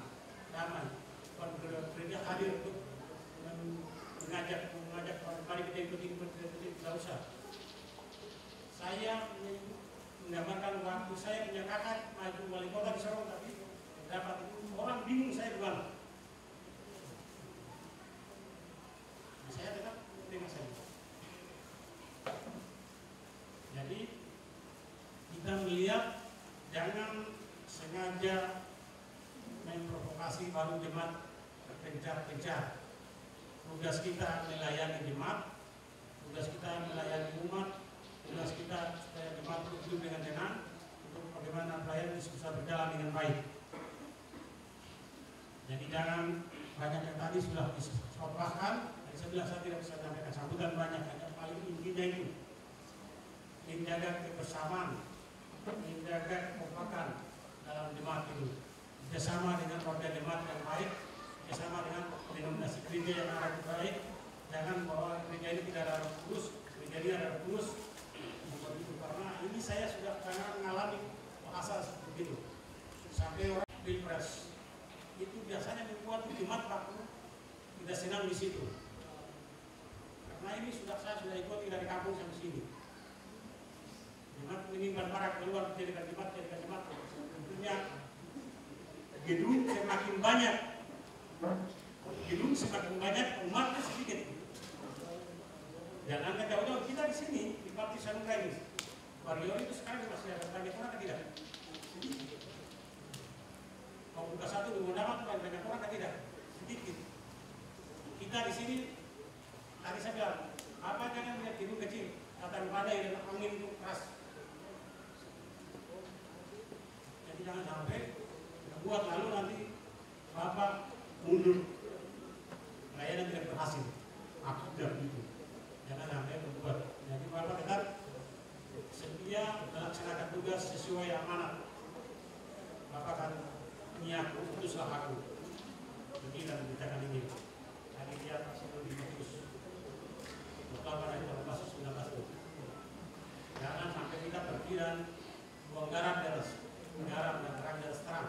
damai. Bukan gereja hadir untuk mengajak mari kita ikuti, tidak usah. Saya menggambarkan waktu saya punya kakak maju wali kota di Sorong, tapi dapat orang bingung saya gimana. Saya tetap terima saja. Jadi kita melihat jangan sengaja memprovokasi baru jemaat berpencar-pencar. Tugas kita melayani jemaat, tugas kita melayani umat, tugas kita supaya jemaat hidup dengan tenang, untuk bagaimana pelayanan bisa berjalan dengan baik. Jadi jangan banyak yang tadi sudah disampaikan. Saya bilang saya tidak bisa sampaikan sambutan banyak, hanya paling intinya itu menjaga kebersamaan, menjaga kekompakan dalam jemaat itu, bersama dengan warga jemaat yang baik, bersama dengan denominasi gereja yang ada baik. Jangan bahwa gereja ini tidak ada kurus, gereja ini ada kurus, begitu. Karena ini saya sudah pernah mengalami bahasa seperti itu. Sampai orang pilpres itu biasanya membuat jemaat baku tidak senang di situ. Karena ini saya sudah ikuti dari kampung sampai sini. Jemaat menimban barak keluar jadikan jemaat. Tentunya gedung semakin banyak, umatnya sedikit. Jangan jauh-jauh kita di sini di Baptis Anugerah ini. Warrior itu sekarang masih ada banyak orang atau tidak? Sedikit. Mau buka satu di undangan banyak orang atau tidak? Sedikit. Kita di sini tadi saya bilang, apa jangan melihat gedung kecil, datang badai dan angin itu keras. Jadi jangan sampai buat lalu nanti Bapak mundur, pelayanan tidak berhasil. Aku tidak begitu. Jangan sampai membuat. Jadi Bapak tetap setia melaksanakan tugas sesuai amanat. Bapak akan niat putuslah aku. Begini dan beritakan ini. Hari dia masih lebih putus. Bapak dari 19 itu. Jangan sampai kita berpikiran buang garam dan terang dan terang.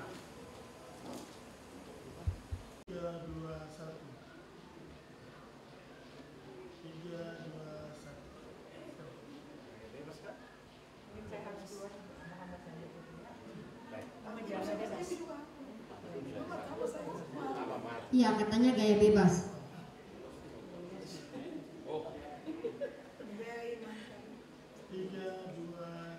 3, 2, 1. 3, 2, 1. Bebas kan? Mungkin saya harus keluar Muhammad Sanjay. Baik. Iya, katanya gaya bebas. Oh. 3, 2,